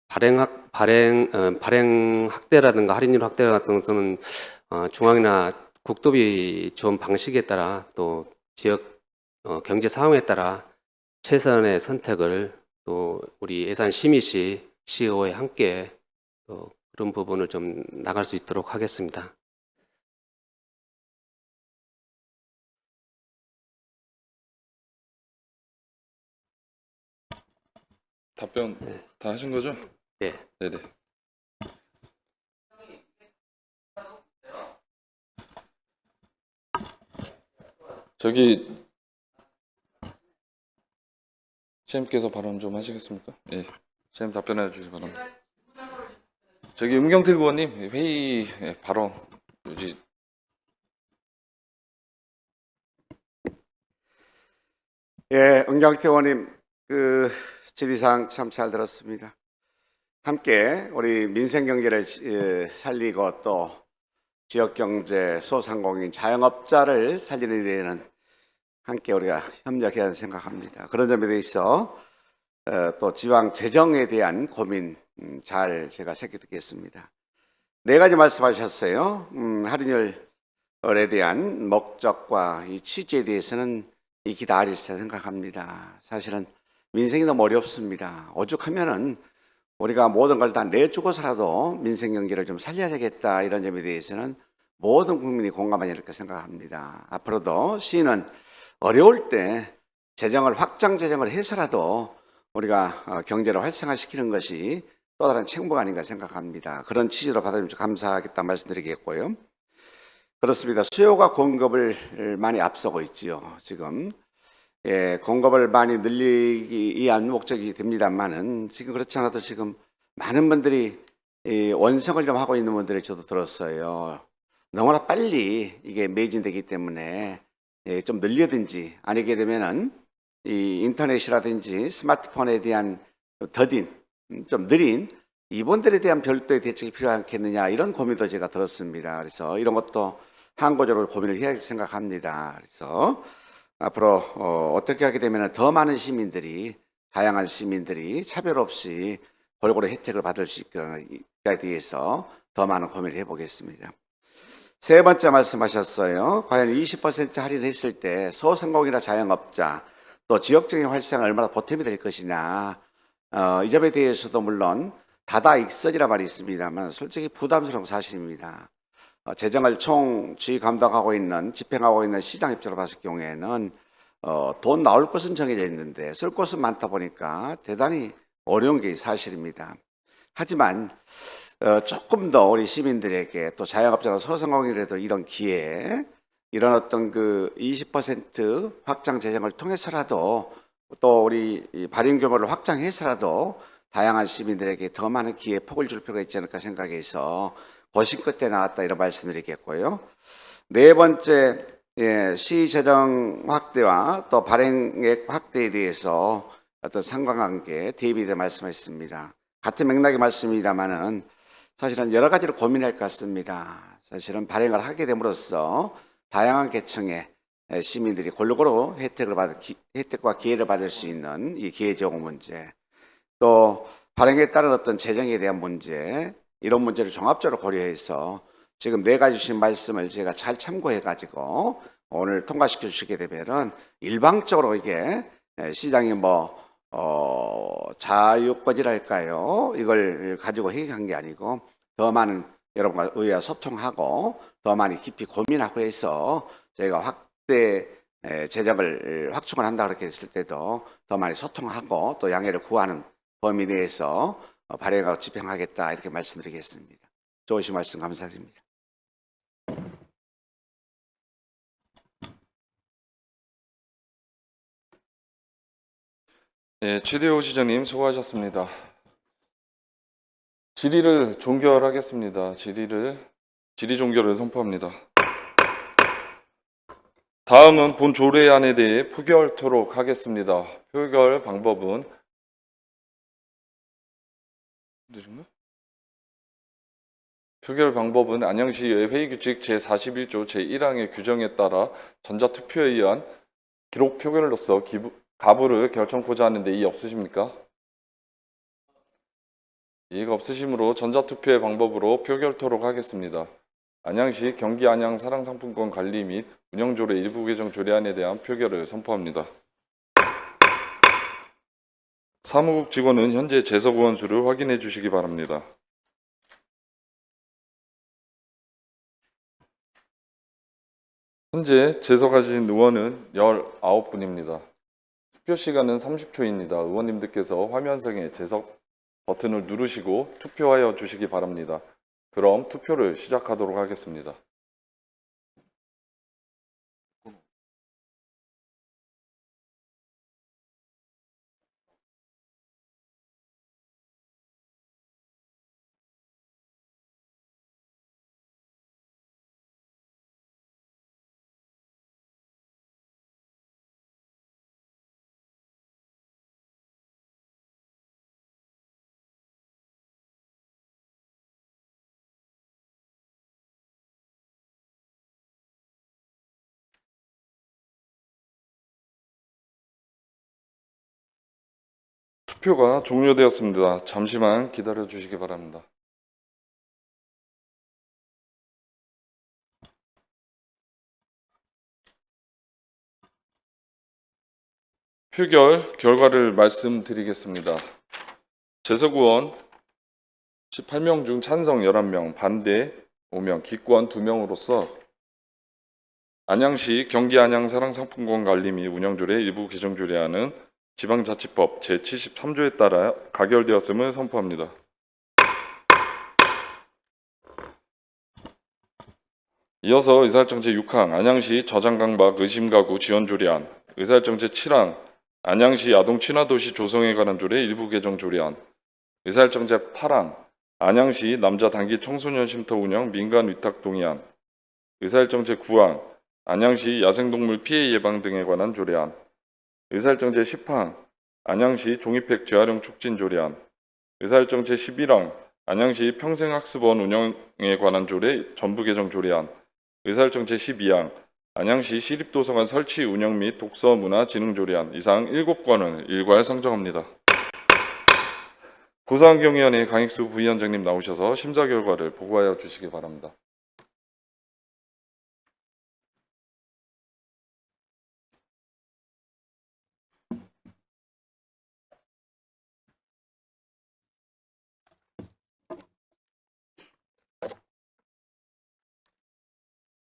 발행 확대라든가 할인율 확대 같은 것은 중앙이나 국도비 지원 방식에 따라 또 지역 경제 상황에 따라 최선의 선택을 또 우리 예산 심의 시 시의회 함께 또 그런 부분을 좀 나갈 수 있도록 하겠습니다. 답변 다 하신 거죠? 네. 네네. 저기 시장님께서 발언 좀 하시겠습니까? 예, 시장님 답변해 주시기 바랍니다. 저기 음경택 의원님 회의 발언 유지. 예, 은경태 의원님 그 질의사항 참 잘 들었습니다. 함께 우리 민생 경제를 살리고 또 지역 경제 소상공인 자영업자를 살리는 데에는 함께 우리가 협력해야 생각합니다. 그런 점에 대해서 또 지방 재정에 대한 고민 잘 제가 새겨 듣겠습니다. 네 가지 말씀하셨어요. 할인율에 대한 목적과 이 취지에 대해서는 익히 다 알리시다 생각합니다. 사실은 민생이 너무 어렵습니다. 오죽하면은 우리가 모든 걸 다 내주고서라도 민생 경제를 좀 살려야 되겠다, 이런 점에 대해서는 모든 국민이 공감하지 않을까 생각합니다. 앞으로도 시는 어려울 때 확장 재정을 해서라도 우리가 경제를 활성화시키는 것이 또 다른 책무가 아닌가 생각합니다. 그런 취지로 받아주면 감사하겠다 말씀드리겠고요. 그렇습니다. 수요가 공급을 많이 앞서고 있지요. 지금 공급을 많이 늘리기 위한 목적이 됩니다만은 지금 그렇지 않아도 지금 많은 분들이 원성을 좀 하고 있는 분들이 저도 들었어요. 너무나 빨리 이게 매진되기 때문에 좀 늘리든지 아니게 되면은 이 인터넷이라든지 스마트폰에 대한 더딘 좀 느린 이분들에 대한 별도의 대책이 필요하겠느냐, 이런 고민도 제가 들었습니다. 그래서 이런 것도 항구적으로 고민을 해야 생각합니다. 그래서 앞으로 어떻게 하게 되면 더 많은 시민들이, 다양한 시민들이 차별 없이 골고루 혜택을 받을 수 있게에 대해서 더 많은 고민을 해보겠습니다. 세 번째 말씀하셨어요. 과연 20% 할인했을 때 소상공인이나 자영업자 또 지역적인 활성화가 얼마나 보탬이 될 것이냐, 이 점에 대해서도 물론 다다익선이라 말이 있습니다만 솔직히 부담스러운 사실입니다. 재정을 총주의 감독하고 있는, 집행하고 있는 시장 입장으로 봤을 경우에는 돈 나올 곳은 정해져 있는데 쓸 곳은 많다 보니까 대단히 어려운 게 사실입니다. 하지만 조금 더 우리 시민들에게 또 자영업자나 소상공인이라도 이런 기회에 이런 어떤 그 20% 확장 재정을 통해서라도 또 우리 발행 규모를 확장해서라도 다양한 시민들에게 더 많은 기회 폭을 줄 필요가 있지 않을까 생각해서 고심 끝에 나왔다 이런 말씀드리겠고요. 네 번째, 시 재정 확대와 또 발행액 확대에 대해서 어떤 상관관계 대비돼 말씀하셨습니다. 같은 맥락의 말씀입니다만은 사실은 여러 가지를 고민할 것 같습니다. 사실은 발행을 하게 됨으로써 다양한 계층의 시민들이 골고루 혜택과 기회를 받을 수 있는 이 기회 제공 문제, 또 발행에 따른 어떤 재정에 대한 문제, 이런 문제를 종합적으로 고려해서 지금 네 가지 주신 말씀을 제가 잘 참고해 가지고 오늘 통과시켜 주시게 되면은 일방적으로 이게 시장이 자유권이랄까요? 이걸 가지고 해결한 게 아니고 더 많은 여러분과 의회와 소통하고 더 많이 깊이 고민하고 해서 저희가 확대 재정을 확충을 한다 그렇게 했을 때도 더 많이 소통하고 또 양해를 구하는 범위 내에서 발행하고 집행하겠다 이렇게 말씀드리겠습니다. 좋으신 말씀 감사드립니다. 네, 최대호 시장님 수고하셨습니다. 질의를 종결하겠습니다. 질의 종결을 선포합니다. 다음은 본 조례안에 대해 표결토록 하겠습니다. 표결 방법은 안양시의 회의규칙 제41조 제1항의 규정에 따라 전자투표에 의한 기록 표결로서 가부를 결정코자 하는데 이의 없으십니까? 이의가 없으시므로 전자투표의 방법으로 표결토록 하겠습니다. 안양시 경기 안양 사랑상품권 관리 및 운영조례 일부 개정 조례안에 대한 표결을 선포합니다. 사무국 직원은 현재 재석 의원 수를 확인해 주시기 바랍니다. 현재 재석하신 의원은 19분입니다. 투표 시간은 30초입니다. 의원님들께서 화면상의 재석 버튼을 누르시고 투표하여 주시기 바랍니다. 그럼 투표를 시작하도록 하겠습니다. 투표가 종료되었습니다. 잠시만 기다려 주시기 바랍니다. 표결 결과를 말씀드리겠습니다. 재석 의원 18명 중 찬성 11명, 반대 5명, 기권 2명으로서 안양시 경기 안양 사랑상품권 관리 및 운영조례 일부 개정 조례안은 지방자치법 제73조에 따라 가결되었음을 선포합니다. 이어서 의사일정 제6항 안양시 저장강박 의심가구 지원조례안, 의사일정 제7항 안양시 아동친화도시 조성에 관한 조례 일부 개정 조례안, 의사일정 제8항 안양시 남자 단기 청소년 쉼터 운영 민간 위탁 동의안, 의사일정 제9항 안양시 야생동물 피해 예방 등에 관한 조례안, 의사일정 제10항 안양시 종이팩 재활용 촉진 조례안, 의사일정 제11항 안양시 평생학습원 운영에 관한 조례 전부 개정 조례안, 의사일정 제12항 안양시 시립도서관 설치 운영 및 독서 문화 진흥 조례안 이상 7건을 일괄 상정합니다. 부사환경위원회 강익수 부위원장님 나오셔서 심사 결과를 보고하여 주시기 바랍니다.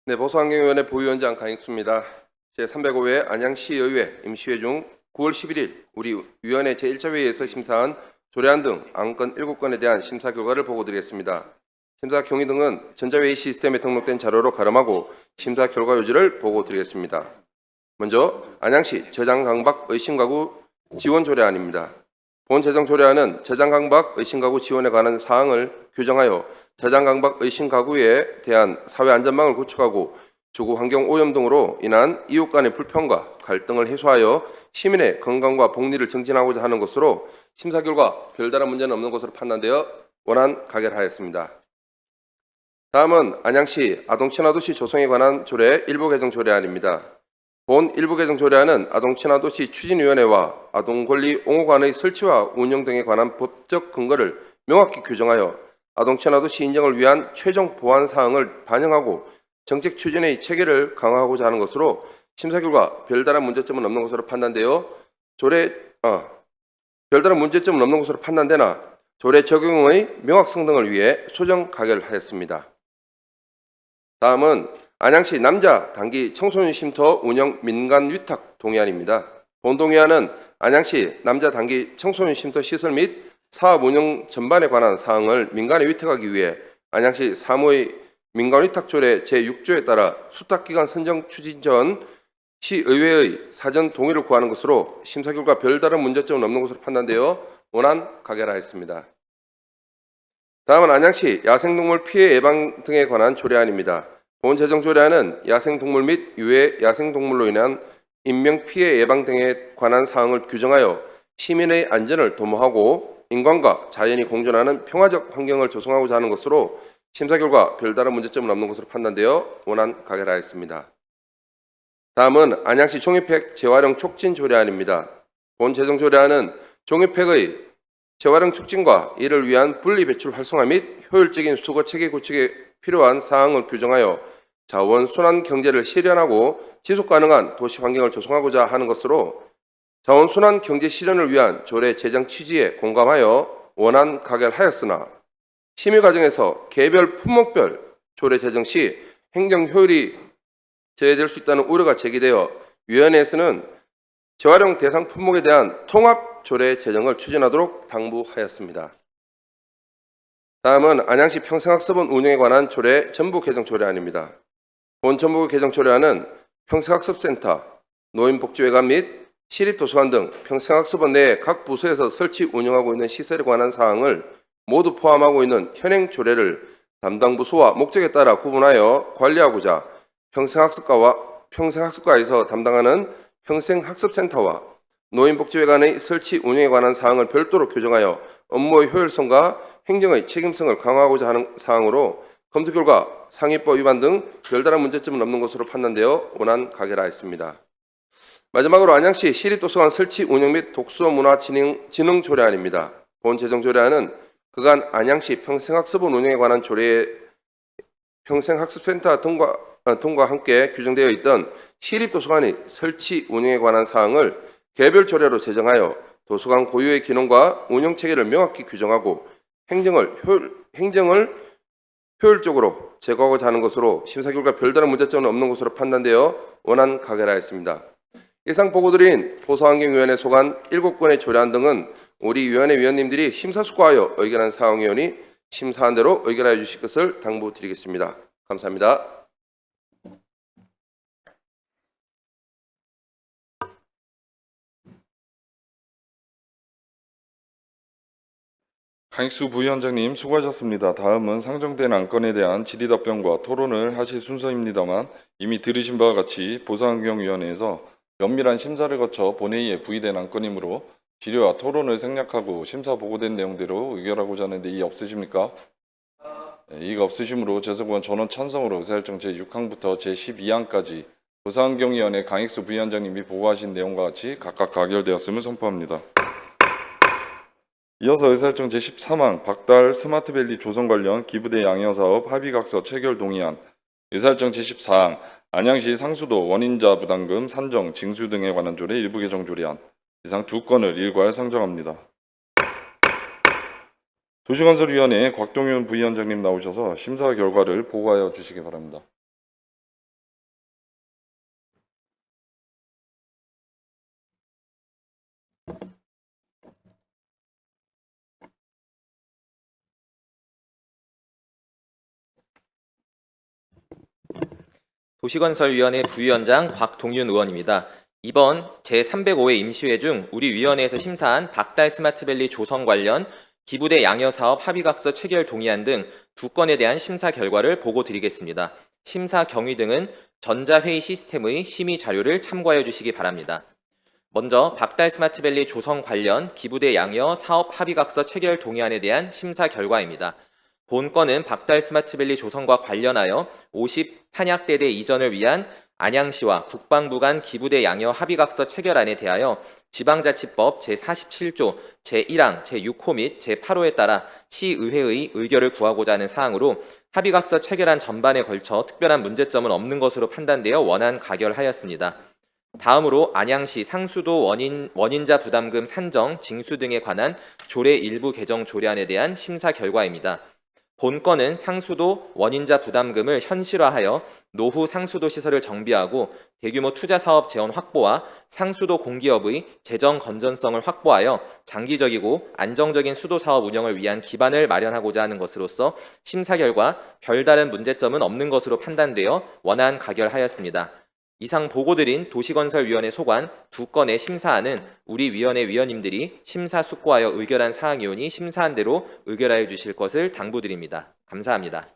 네, 보수환경위원회 부위원장 강익수입니다. 제305회 안양시의회 임시회 중 9월 11일 우리 위원회 제1차 회의에서 심사한 조례안 등 안건 7건에 대한 심사 결과를 보고드리겠습니다. 심사 경위 등은 전자회의 시스템에 등록된 자료로 가름하고 심사 결과 요지를 보고드리겠습니다. 먼저 안양시 저장강박 의심가구 지원 조례안입니다. 본 재정조례안은 재정강박 의심가구 지원에 관한 사항을 규정하여 재정강박 의심가구에 대한 사회안전망을 구축하고 주거 환경 오염 등으로 인한 이웃 간의 불평과 갈등을 해소하여 시민의 건강과 복리를 증진하고자 하는 것으로 심사 결과 별다른 문제는 없는 것으로 판단되어 원안 가결하였습니다. 다음은 안양시 아동친화도시 조성에 관한 조례 일부 개정 조례안입니다. 본 일부 개정 조례안은 아동친화도시 추진위원회와 아동권리 옹호관의 설치와 운영 등에 관한 법적 근거를 명확히 규정하여 아동친화도시 인정을 위한 최종 보완 사항을 반영하고 정책 추진의 체계를 강화하고자 하는 것으로 심사 결과 별다른 문제점은 없는 것으로 판단되어 별다른 문제점은 없는 것으로 판단되나 조례 적용의 명확성 등을 위해 소정 가결하였습니다. 다음은 안양시 남자 단기 청소년 쉼터 운영 민간 위탁 동의안입니다. 본 동의안은 안양시 남자 단기 청소년 쉼터 시설 및 사업 운영 전반에 관한 사항을 민간에 위탁하기 위해 안양시 사무의 민간위탁조례 제6조에 따라 수탁기간 선정 추진 전 시의회의 사전 동의를 구하는 것으로 심사 결과 별다른 문제점은 없는 것으로 판단되어 원안 가결하였습니다. 다음은 안양시 야생동물 피해 예방 등에 관한 조례안입니다. 본 재정조례안은 야생동물 및 유해 야생동물로 인한 인명피해 예방 등에 관한 사항을 규정하여 시민의 안전을 도모하고 인간과 자연이 공존하는 평화적 환경을 조성하고자 하는 것으로 심사 결과 별다른 문제점은 없는 것으로 판단되어 원안 가결하였습니다. 다음은 안양시 종이팩 재활용 촉진 조례안입니다. 본 재정조례안은 종이팩의 재활용 촉진과 이를 위한 분리배출 활성화 및 효율적인 수거 체계 구축에 필요한 사항을 규정하여 자원 순환 경제를 실현하고 지속 가능한 도시 환경을 조성하고자 하는 것으로 자원 순환 경제 실현을 위한 조례 제정 취지에 공감하여 원안 가결하였으나 심의 과정에서 개별 품목별 조례 제정 시 행정 효율이 제외될 수 있다는 우려가 제기되어 위원회에서는 재활용 대상 품목에 대한 통합 조례 제정을 추진하도록 당부하였습니다. 다음은 안양시 평생학습원 운영에 관한 조례 전부 개정 조례안입니다. 본 전부 개정 조례안은 평생학습센터, 노인복지회관 및 시립도서관 등 평생학습원 내 각 부서에서 설치 운영하고 있는 시설에 관한 사항을 모두 포함하고 있는 현행 조례를 담당 부서와 목적에 따라 구분하여 관리하고자 평생학습과에서 담당하는 평생학습센터와 노인복지회관의 설치 운영에 관한 사항을 별도로 규정하여 업무의 효율성과 행정의 책임성을 강화하고자 하는 사항으로 검토 결과 상위법 위반 등 별다른 문제점은 없는 것으로 판단되어 원안 가결하였습니다. 마지막으로 안양시 시립도서관 설치 운영 및 독서문화진흥 조례안입니다. 본 재정조례안은 그간 안양시 평생학습원 운영에 관한 조례에 평생학습센터 등과 함께 규정되어 있던 시립도서관의 설치 운영에 관한 사항을 개별 조례로 제정하여 도서관 고유의 기능과 운영체계를 명확히 규정하고 행정을 효율적으로 제거하고자 하는 것으로 심사 결과 별다른 문제점은 없는 것으로 판단되어 원안 가결하였습니다. 이상 보고드린 도서환경위원회 소관 7건의 조례안 등은 우리 위원회 위원님들이 심사숙고하여 의견한 사항이오니 심사한 대로 의결하여 주실 것을 당부드리겠습니다. 감사합니다. 강익수 부위원장님 수고하셨습니다. 다음은 상정된 안건에 대한 질의답변과 토론을 하실 순서입니다만 이미 들으신 바와 같이 보상환경위원회에서 면밀한 심사를 거쳐 본회의에 부의된 안건이므로 질의와 토론을 생략하고 심사 보고된 내용대로 의결하고자 하는데 이의 없으십니까? 이의가 없으시므로 재석원 전원 찬성으로 의사일정 제6항부터 제12항까지 보상환경위원회 강익수 부위원장님이 보고하신 내용과 같이 각각 가결되었음을 선포합니다. 이어서 의사일정 제13항 박달 스마트밸리 조성 관련 기부대 양형사업 합의각서 체결 동의안, 의사일정 제14항 안양시 상수도 원인자 부담금 산정, 징수 등에 관한 조례 일부 개정 조례안, 이상 2건을 일괄 상정합니다. 도시건설위원회 곽동윤 부위원장님 나오셔서 심사 결과를 보고하여 주시기 바랍니다. 도시건설위원회 부위원장 곽동윤 의원입니다. 이번 제305회 임시회 중 우리 위원회에서 심사한 박달 스마트밸리 조성 관련 기부대 양여 사업 합의각서 체결 동의안 등 2건에 대한 심사 결과를 보고 드리겠습니다. 심사 경위 등은 전자회의 시스템의 심의 자료를 참고하여 주시기 바랍니다. 먼저 박달 스마트밸리 조성 관련 기부대 양여 사업 합의각서 체결 동의안에 대한 심사 결과입니다. 본 건은 박달 스마트밸리 조성과 관련하여 50 탄약대대 이전을 위한 안양시와 국방부 간 기부대 양여 합의각서 체결안에 대하여 지방자치법 제47조 제1항 제6호 및 제8호에 따라 시의회의 의결을 구하고자 하는 사항으로 합의각서 체결안 전반에 걸쳐 특별한 문제점은 없는 것으로 판단되어 원안 가결하였습니다. 다음으로 안양시 상수도 원인자 부담금 산정, 징수 등에 관한 조례 일부 개정 조례안에 대한 심사 결과입니다. 본 건은 상수도 원인자 부담금을 현실화하여 노후 상수도 시설을 정비하고 대규모 투자 사업 재원 확보와 상수도 공기업의 재정 건전성을 확보하여 장기적이고 안정적인 수도 사업 운영을 위한 기반을 마련하고자 하는 것으로서 심사 결과 별다른 문제점은 없는 것으로 판단되어 원안 가결하였습니다. 이상 보고드린 도시건설위원회 소관 2건의 심사안은 우리 위원회 위원님들이 심사숙고하여 의결한 사항이오니 심사한 대로 의결하여 주실 것을 당부드립니다. 감사합니다.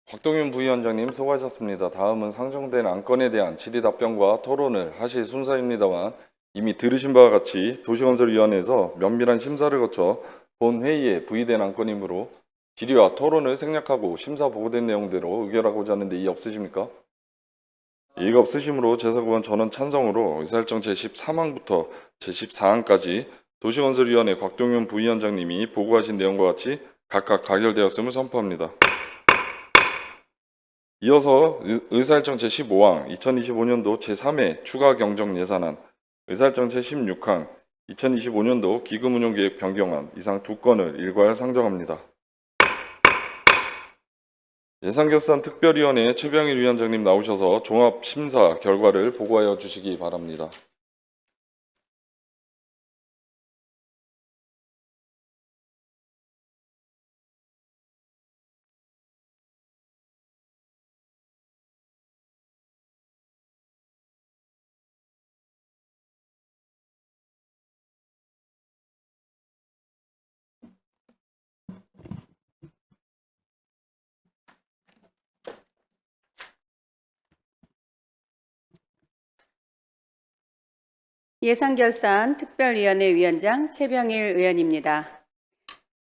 박동윤 부위원장님 수고하셨습니다. 다음은 상정된 안건에 대한 질의 답변과 토론을 하실 순서입니다만 이미 들으신 바와 같이 도시건설위원회에서 면밀한 심사를 거쳐 본 회의에 부의된 안건이므로 질의와 토론을 생략하고 심사 보고된 내용대로 의결하고자 하는데 이의 없으십니까? 이의가 없으시므로 제4구원 전원 찬성으로 의사일정 제13항부터 제14항까지 도시건설위원회 곽동윤 부위원장님이 보고하신 내용과 같이 각각 가결되었음을 선포합니다. 이어서 의사일정 제15항 2025년도 제3회 추가 경정 예산안, 의사일정 제16항 2025년도 기금운용계획 변경안 이상 2건을 일괄 상정합니다. 예산결산 특별위원회 최병일 위원장님 나오셔서 종합심사 결과를 보고하여 주시기 바랍니다. 예산결산 특별위원회 위원장 최병일 의원입니다.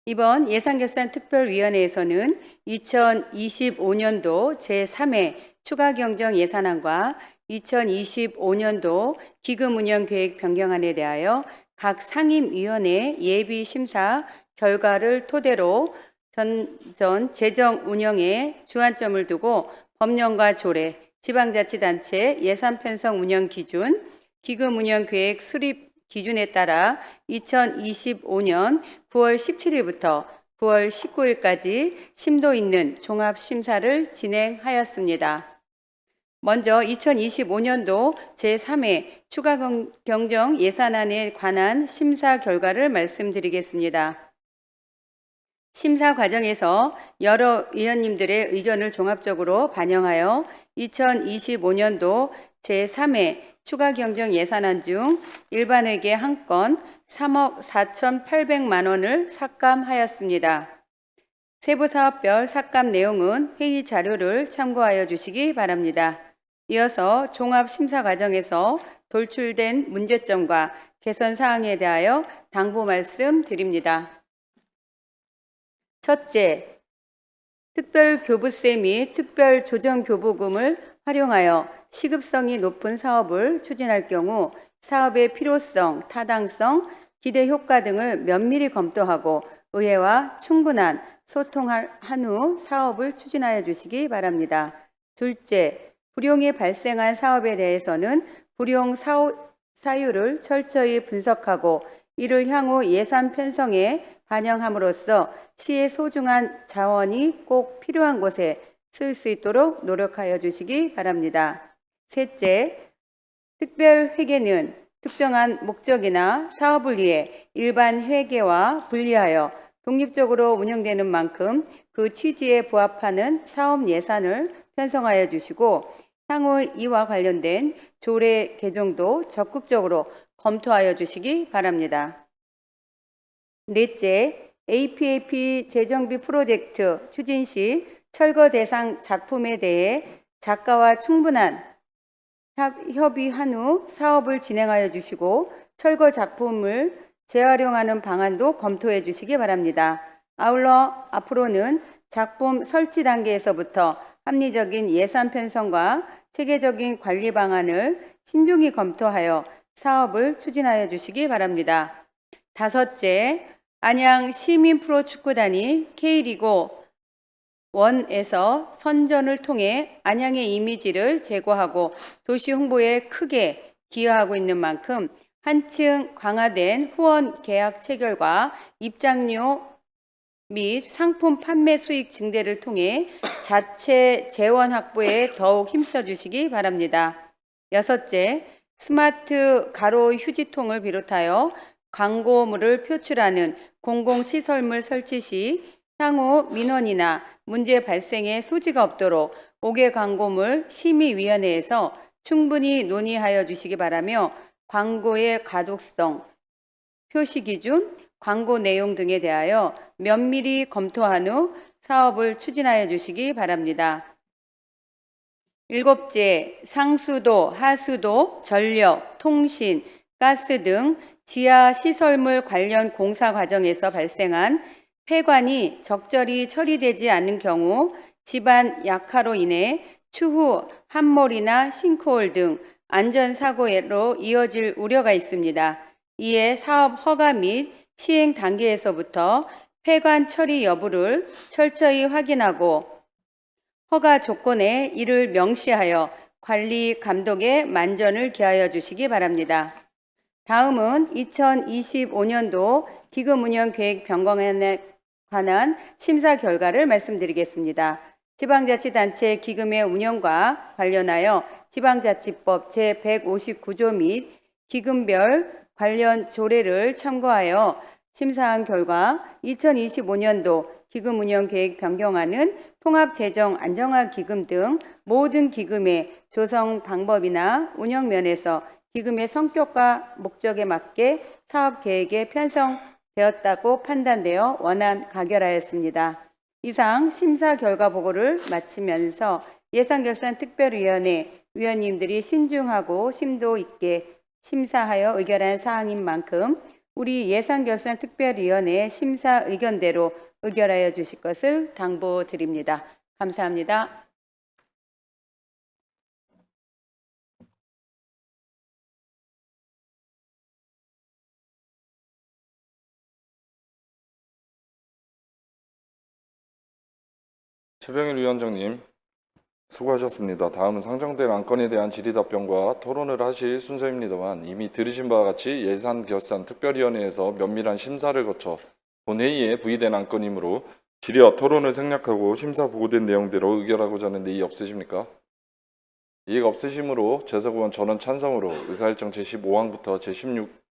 이번 예산결산 특별위원회에서는 2025년도 제3회 추가경정 예산안과 2025년도 기금운영계획 변경안에 대하여 각 상임위원회 예비심사 결과를 토대로 전 재정 운영에 주안점을 두고 법령과 조례, 지방자치단체 예산 편성 운영 기준, 기금 운영 계획 수립 기준에 따라 2025년 9월 17일부터 9월 19일까지 심도 있는 종합 심사를 진행하였습니다. 먼저 2025년도 제3회 추가 경정 예산안에 관한 심사 결과를 말씀드리겠습니다. 심사 과정에서 여러 위원님들의 의견을 종합적으로 반영하여 2025년도 제3회 추가 경정 예산안 중 일반회계 1건 3억 4,800만 원을 삭감하였습니다. 세부 사업별 삭감 내용은 회의 자료를 참고하여 주시기 바랍니다. 이어서 종합 심사 과정에서 돌출된 문제점과 개선 사항에 대하여 당부 말씀드립니다. 첫째, 특별교부세 및 특별조정교부금을 활용하여 시급성이 높은 사업을 추진할 경우 사업의 필요성, 타당성, 기대 효과 등을 면밀히 검토하고 의회와 충분한 소통한 후 사업을 추진하여 주시기 바랍니다. 둘째, 불용이 발생한 사업에 대해서는 불용 사유를 철저히 분석하고 이를 향후 예산 편성에 반영함으로써 시의 소중한 자원이 꼭 필요한 곳에 쓸 수 있도록 노력하여 주시기 바랍니다. 셋째, 특별회계는 특정한 목적이나 사업을 위해 일반 회계와 분리하여 독립적으로 운영되는 만큼 그 취지에 부합하는 사업 예산을 편성하여 주시고 향후 이와 관련된 조례 개정도 적극적으로 검토하여 주시기 바랍니다. 넷째, APAP 재정비 프로젝트 추진 시 철거 대상 작품에 대해 작가와 충분한 협의한 후 사업을 진행하여 주시고 철거 작품을 재활용하는 방안도 검토해 주시기 바랍니다. 아울러 앞으로는 작품 설치 단계에서부터 합리적인 예산 편성과 체계적인 관리 방안을 신중히 검토하여 사업을 추진하여 주시기 바랍니다. 다섯째, 안양 시민 프로축구단이 K리그 1에서 선전을 통해 안양의 이미지를 제고하고 도시 홍보에 크게 기여하고 있는 만큼 한층 강화된 후원 계약 체결과 입장료 및 상품 판매 수익 증대를 통해 자체 재원 확보에 더욱 힘써 주시기 바랍니다. 여섯째, 스마트 가로 휴지통을 비롯하여 광고물을 표출하는 공공시설물 설치 시 향후 민원이나 문제 발생의 소지가 없도록 5개 광고물 심의위원회에서 충분히 논의하여 주시기 바라며 광고의 가독성, 표시 기준, 광고 내용 등에 대하여 면밀히 검토한 후 사업을 추진하여 주시기 바랍니다. 일곱째, 상수도, 하수도, 전력, 통신, 가스 등 지하 시설물 관련 공사 과정에서 발생한 폐관이 적절히 처리되지 않는 경우 집안 약화로 인해 추후 함몰이나 싱크홀 등 안전사고로 이어질 우려가 있습니다. 이에 사업 허가 및 시행 단계에서부터 폐관 처리 여부를 철저히 확인하고 허가 조건에 이를 명시하여 관리 감독에 만전을 기하여 주시기 바랍니다. 다음은 2025년도 기금운영계획 변경안에 관한 심사 결과를 말씀드리겠습니다. 지방자치단체 기금의 운영과 관련하여 지방자치법 제159조 및 기금별 관련 조례를 참고하여 심사한 결과 2025년도 기금운영계획 변경안은 통합재정 안정화기금 등 모든 기금의 조성 방법이나 운영 면에서 기금의 성격과 목적에 맞게 사업계획에 편성되었다고 판단되어 원안 가결하였습니다. 이상 심사 결과 보고를 마치면서 예산결산특별위원회 위원님들이 신중하고 심도 있게 심사하여 의결한 사항인 만큼 우리 예산결산특별위원회 심사 의견대로 의결하여 주실 것을 당부드립니다. 감사합니다. 최병일 위원장님, 수고하셨습니다. 다음은 상정된 안건에 대한 질의답변과 토론을 하실 순서입니다만 이미 들으신 바와 같이 예산결산특별위원회에서 면밀한 심사를 거쳐 본회의에 부의된 안건이므로 질의와 토론을 생략하고 심사 보고된 내용대로 의결하고자 하는데 이의 없으십니까? 이의가 없으시므로 재석의원 전원 찬성으로 의사일정 제15항부터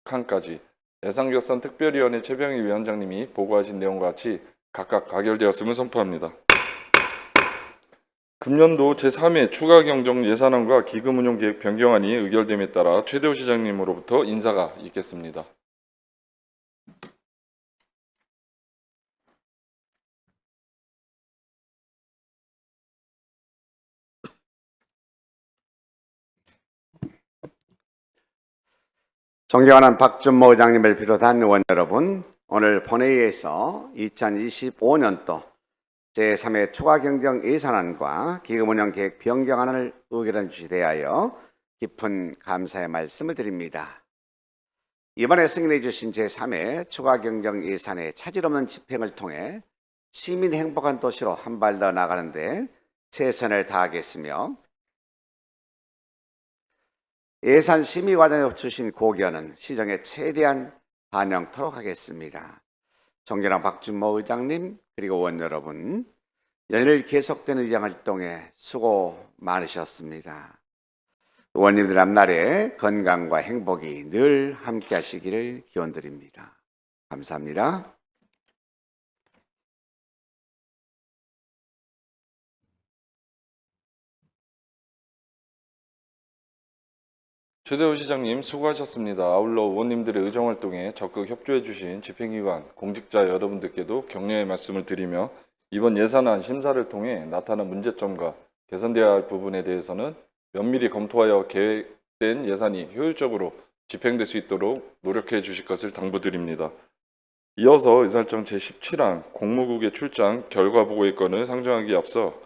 제16항까지 예산결산특별위원회 최병일 위원장님이 보고하신 내용과 같이 각각 가결되었음을 선포합니다. 금년도 제3회 추가경정 예산안과 기금운용계획 변경안이 의결됨에 따라 최대호 시장님으로부터 인사가 있겠습니다. 존경하는 박준모 의장님을 비롯한 의원 여러분, 오늘 본회의에서 2025년도 제3회 추가경정 예산안과 기금운영계획 변경안을 의결한 주시에 대하여 깊은 감사의 말씀을 드립니다. 이번에 승인해 주신 제3회 추가경정 예산의 차질 없는 집행을 통해 시민 행복한 도시로 한 발 더 나가는 데 최선을 다하겠으며 예산 심의 과정에 주신 고견은 시정에 최대한 반영토록 하겠습니다. 존경하는 박준모 의장님 그리고 의원 여러분, 연일 계속된 의장 활동에 수고 많으셨습니다. 의원님들 앞날에 건강과 행복이 늘 함께 하시기를 기원드립니다. 감사합니다. 최대호 시장님 수고하셨습니다. 아울러 의원님들의 의정활동에 적극 협조해 주신 집행기관, 공직자 여러분들께도 격려의 말씀을 드리며 이번 예산안 심사를 통해 나타난 문제점과 개선되어야 할 부분에 대해서는 면밀히 검토하여 계획된 예산이 효율적으로 집행될 수 있도록 노력해 주실 것을 당부드립니다. 이어서 의사일정 제17항 공무국의 출장 결과보고의 건을 상정하기에 앞서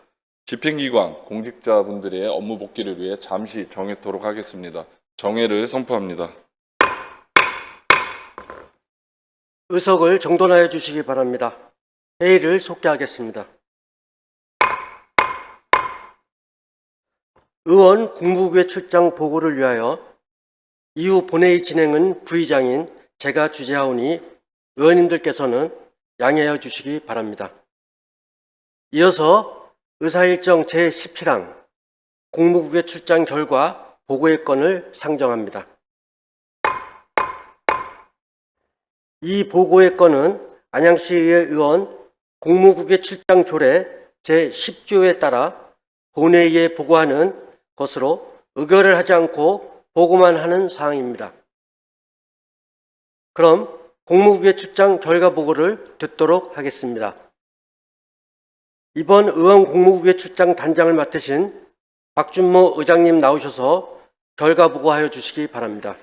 집행기관, 공직자분들의 업무 복귀를 위해 잠시 정회토록 하겠습니다. 정회를 선포합니다. 의석을 정돈하여 주시기 바랍니다. 회의를 속개하겠습니다. 의원 국무국의 출장 보고를 위하여 이후 본회의 진행은 부의장인 제가 주재하오니 의원님들께서는 양해하여 주시기 바랍니다. 이어서 의사일정 제17항 국무국의 출장 결과 보고의 건을 상정합니다. 이 보고의 건은 안양시의회 의원 국무국의 출장 조례 제10조에 따라 본회의에 보고하는 것으로 의결을 하지 않고 보고만 하는 사항입니다. 그럼 국무국의 출장 결과 보고를 듣도록 하겠습니다. 이번 의원 국무국의 출장 단장을 맡으신 박준모 의장님 나오셔서 결과 보고하여 주시기 바랍니다.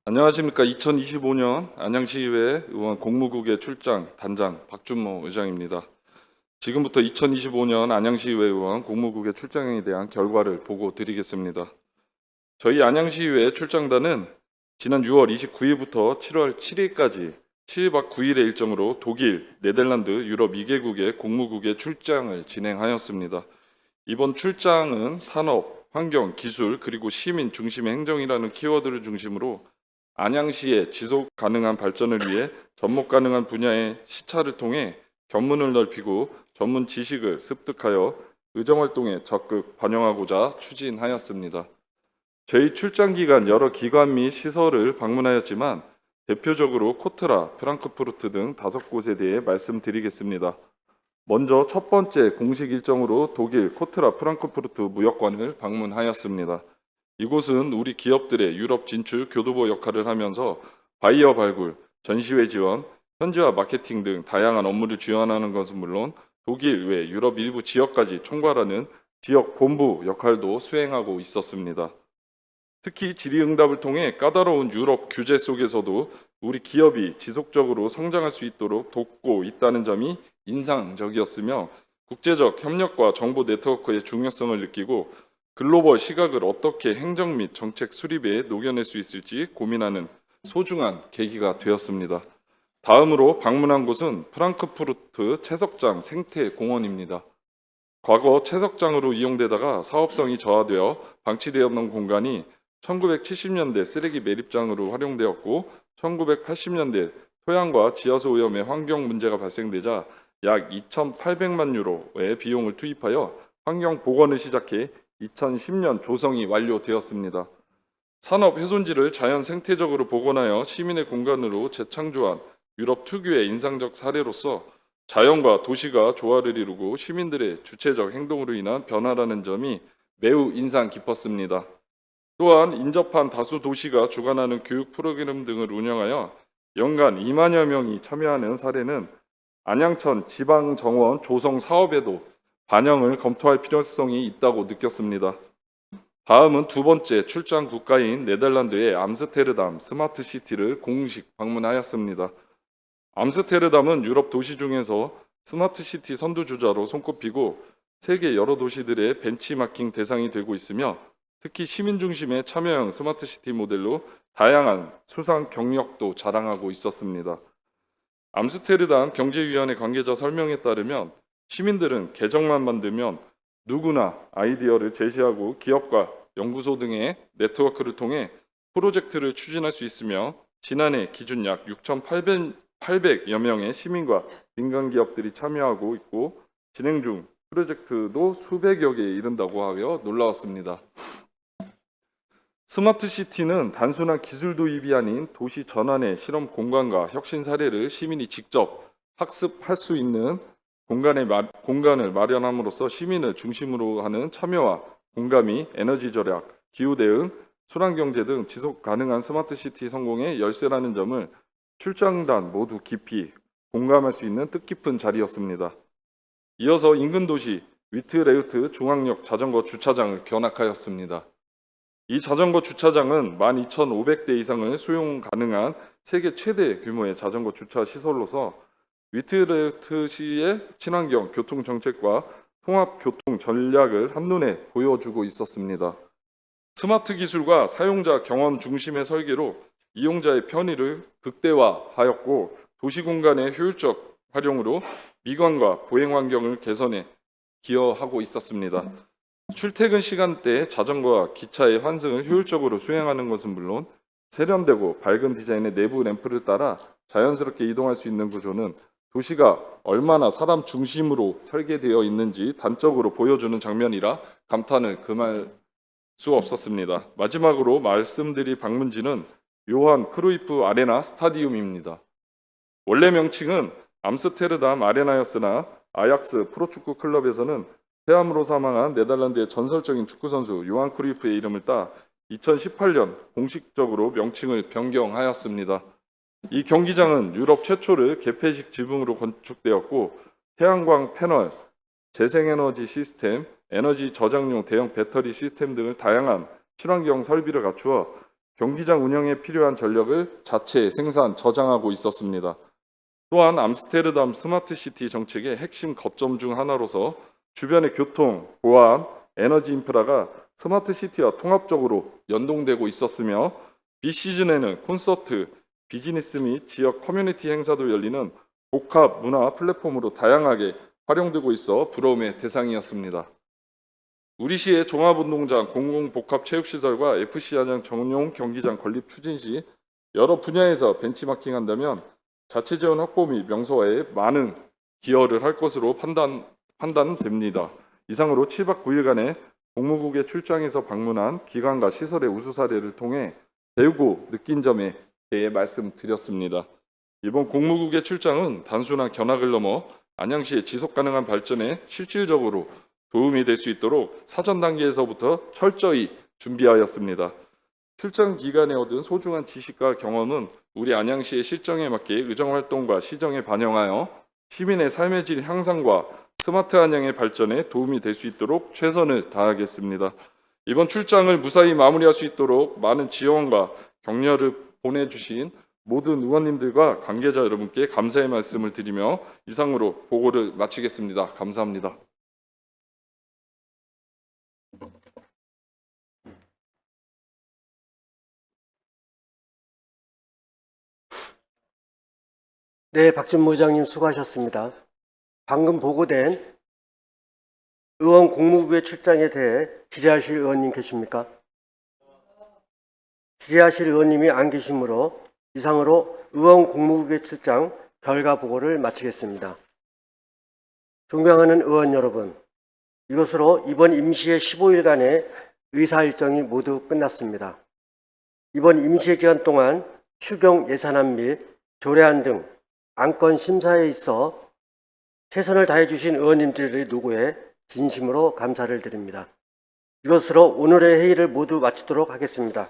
안녕하십니까. 2025년 안양시의회 의원 공무국의 출장 단장 박준모 의장입니다. 지금부터 2025년 안양시의회 의원 공무국의 출장에 대한 결과를 보고 드리겠습니다. 저희 안양시의회 출장단은 지난 6월 29일부터 7월 7일까지 7박 9일의 일정으로 독일, 네덜란드, 유럽 2개국의 공무국의 출장을 진행하였습니다. 이번 출장은 산업, 환경, 기술, 그리고 시민 중심의 행정이라는 키워드를 중심으로 안양시의 지속 가능한 발전을 위해 접목 가능한 분야의 시차를 통해 견문을 넓히고 전문 지식을 습득하여 의정활동에 적극 반영하고자 추진하였습니다. 저희 출장 기간 여러 기관 및 시설을 방문하였지만 대표적으로 코트라, 프랑크푸르트 등 5곳에 대해 말씀드리겠습니다. 먼저 첫 번째 공식 일정으로 독일 코트라 프랑크푸르트 무역관을 방문하였습니다. 이곳은 우리 기업들의 유럽 진출 교두보 역할을 하면서 바이어 발굴, 전시회 지원, 현지화 마케팅 등 다양한 업무를 지원하는 것은 물론 독일 외 유럽 일부 지역까지 총괄하는 지역 본부 역할도 수행하고 있었습니다. 특히 질의응답을 통해 까다로운 유럽 규제 속에서도 우리 기업이 지속적으로 성장할 수 있도록 돕고 있다는 점이 인상적이었으며 국제적 협력과 정보 네트워크의 중요성을 느끼고 글로벌 시각을 어떻게 행정 및 정책 수립에 녹여낼 수 있을지 고민하는 소중한 계기가 되었습니다. 다음으로 방문한 곳은 프랑크푸르트 채석장 생태공원입니다. 과거 채석장으로 이용되다가 사업성이 저하되어 방치되었던 공간이 1970년대 쓰레기 매립장으로 활용되었고 1980년대 토양과 지하수 오염의 환경 문제가 발생되자 약 2,800만 유로의 비용을 투입하여 환경 복원을 시작해 2010년 조성이 완료되었습니다. 산업 훼손지를 자연 생태적으로 복원하여 시민의 공간으로 재창조한 유럽 특유의 인상적 사례로서 자연과 도시가 조화를 이루고 시민들의 주체적 행동으로 인한 변화라는 점이 매우 인상 깊었습니다. 또한 인접한 다수 도시가 주관하는 교육 프로그램 등을 운영하여 연간 2만여 명이 참여하는 사례는 안양천 지방정원 조성 사업에도 반영을 검토할 필요성이 있다고 느꼈습니다. 다음은 두 번째 출장 국가인 네덜란드의 암스테르담 스마트시티를 공식 방문하였습니다. 암스테르담은 유럽 도시 중에서 스마트시티 선두주자로 손꼽히고 세계 여러 도시들의 벤치마킹 대상이 되고 있으며 특히 시민 중심의 참여형 스마트시티 모델로 다양한 수상 경력도 자랑하고 있었습니다. 암스테르담 경제위원회 관계자 설명에 따르면 시민들은 계정만 만들면 누구나 아이디어를 제시하고 기업과 연구소 등의 네트워크를 통해 프로젝트를 추진할 수 있으며 지난해 기준 약 6,800여 명의 시민과 민간 기업들이 참여하고 있고 진행 중 프로젝트도 수백여 개에 이른다고 하여 놀라웠습니다. 스마트 시티는 단순한 기술 도입이 아닌 도시 전환의 실험 공간과 혁신 사례를 시민이 직접 학습할 수 있는 공간을 마련함으로써 시민을 중심으로 하는 참여와 공감이 에너지 절약, 기후 대응, 순환경제 등 지속 가능한 스마트 시티 성공의 열쇠라는 점을 출장단 모두 깊이 공감할 수 있는 뜻깊은 자리였습니다. 이어서 인근 도시 위트레흐트 중앙역 자전거 주차장을 견학하였습니다. 이 자전거 주차장은 12,500대 이상을 수용 가능한 세계 최대 규모의 자전거 주차 시설로서 위트레흐트시의 친환경 교통 정책과 통합 교통 전략을 한눈에 보여주고 있었습니다. 스마트 기술과 사용자 경험 중심의 설계로 이용자의 편의를 극대화하였고 도시 공간의 효율적 활용으로 미관과 보행 환경을 개선에 기여하고 있었습니다. 출퇴근 시간대 자전거와 기차의 환승을 효율적으로 수행하는 것은 물론 세련되고 밝은 디자인의 내부 램프를 따라 자연스럽게 이동할 수 있는 구조는 도시가 얼마나 사람 중심으로 설계되어 있는지 단적으로 보여주는 장면이라 감탄을 금할 수 없었습니다. 마지막으로 말씀드릴 방문지는 요한 크루이프 아레나 스타디움입니다. 원래 명칭은 암스테르담 아레나였으나 아약스 프로축구 클럽에서는 폐암으로 사망한 네덜란드의 전설적인 축구선수 요한 크루이프의 이름을 따 2018년 공식적으로 명칭을 변경하였습니다. 이 경기장은 유럽 최초를 개폐식 지붕으로 건축되었고 태양광 패널, 재생에너지 시스템, 에너지 저장용 대형 배터리 시스템 등을 다양한 친환경 설비를 갖추어 경기장 운영에 필요한 전력을 자체 생산, 저장하고 있었습니다. 또한 암스테르담 스마트시티 정책의 핵심 거점 중 하나로서 주변의 교통, 보안, 에너지 인프라가 스마트시티와 통합적으로 연동되고 있었으며 비시즌에는 콘서트, 비즈니스 및 지역 커뮤니티 행사도 열리는 복합 문화 플랫폼으로 다양하게 활용되고 있어 부러움의 대상이었습니다. 우리 시의 종합운동장, 공공복합체육시설과 FC 안양 전용 경기장 건립 추진 시 여러 분야에서 벤치마킹한다면 자체재원 확보 및 명소화에 많은 기여를 할 것으로 판단됩니다. 이상으로 7박 9일간의 공무국의 출장에서 방문한 기관과 시설의 우수 사례를 통해 배우고 느낀 점에 대해 말씀드렸습니다. 이번 공무국의 출장은 단순한 견학을 넘어 안양시의 지속가능한 발전에 실질적으로 도움이 될 수 있도록 사전 단계에서부터 철저히 준비하였습니다. 출장 기간에 얻은 소중한 지식과 경험은 우리 안양시의 실정에 맞게 의정활동과 시정에 반영하여 시민의 삶의 질 향상과 스마트 안양의 발전에 도움이 될 수 있도록 최선을 다하겠습니다. 이번 출장을 무사히 마무리할 수 있도록 많은 지원과 격려를 보내주신 모든 의원님들과 관계자 여러분께 감사의 말씀을 드리며 이상으로 보고를 마치겠습니다. 감사합니다. 네, 박진무 의장님 수고하셨습니다. 방금 보고된 의원 공무국의 출장에 대해 질의하실 의원님 계십니까? 질의하실 의원님이 안 계시므로 이상으로 의원 공무국의 출장 결과 보고를 마치겠습니다. 존경하는 의원 여러분, 이것으로 이번 임시의 15일간의 의사 일정이 모두 끝났습니다. 이번 임시의 기간 동안 추경 예산안 및 조례안 등 안건 심사에 있어 최선을 다해 주신 의원님들의 노고에 진심으로 감사를 드립니다. 이것으로 오늘의 회의를 모두 마치도록 하겠습니다.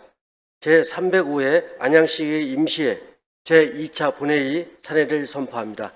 제305회 안양시의 임시회 제2차 본회의 사례를 선포합니다.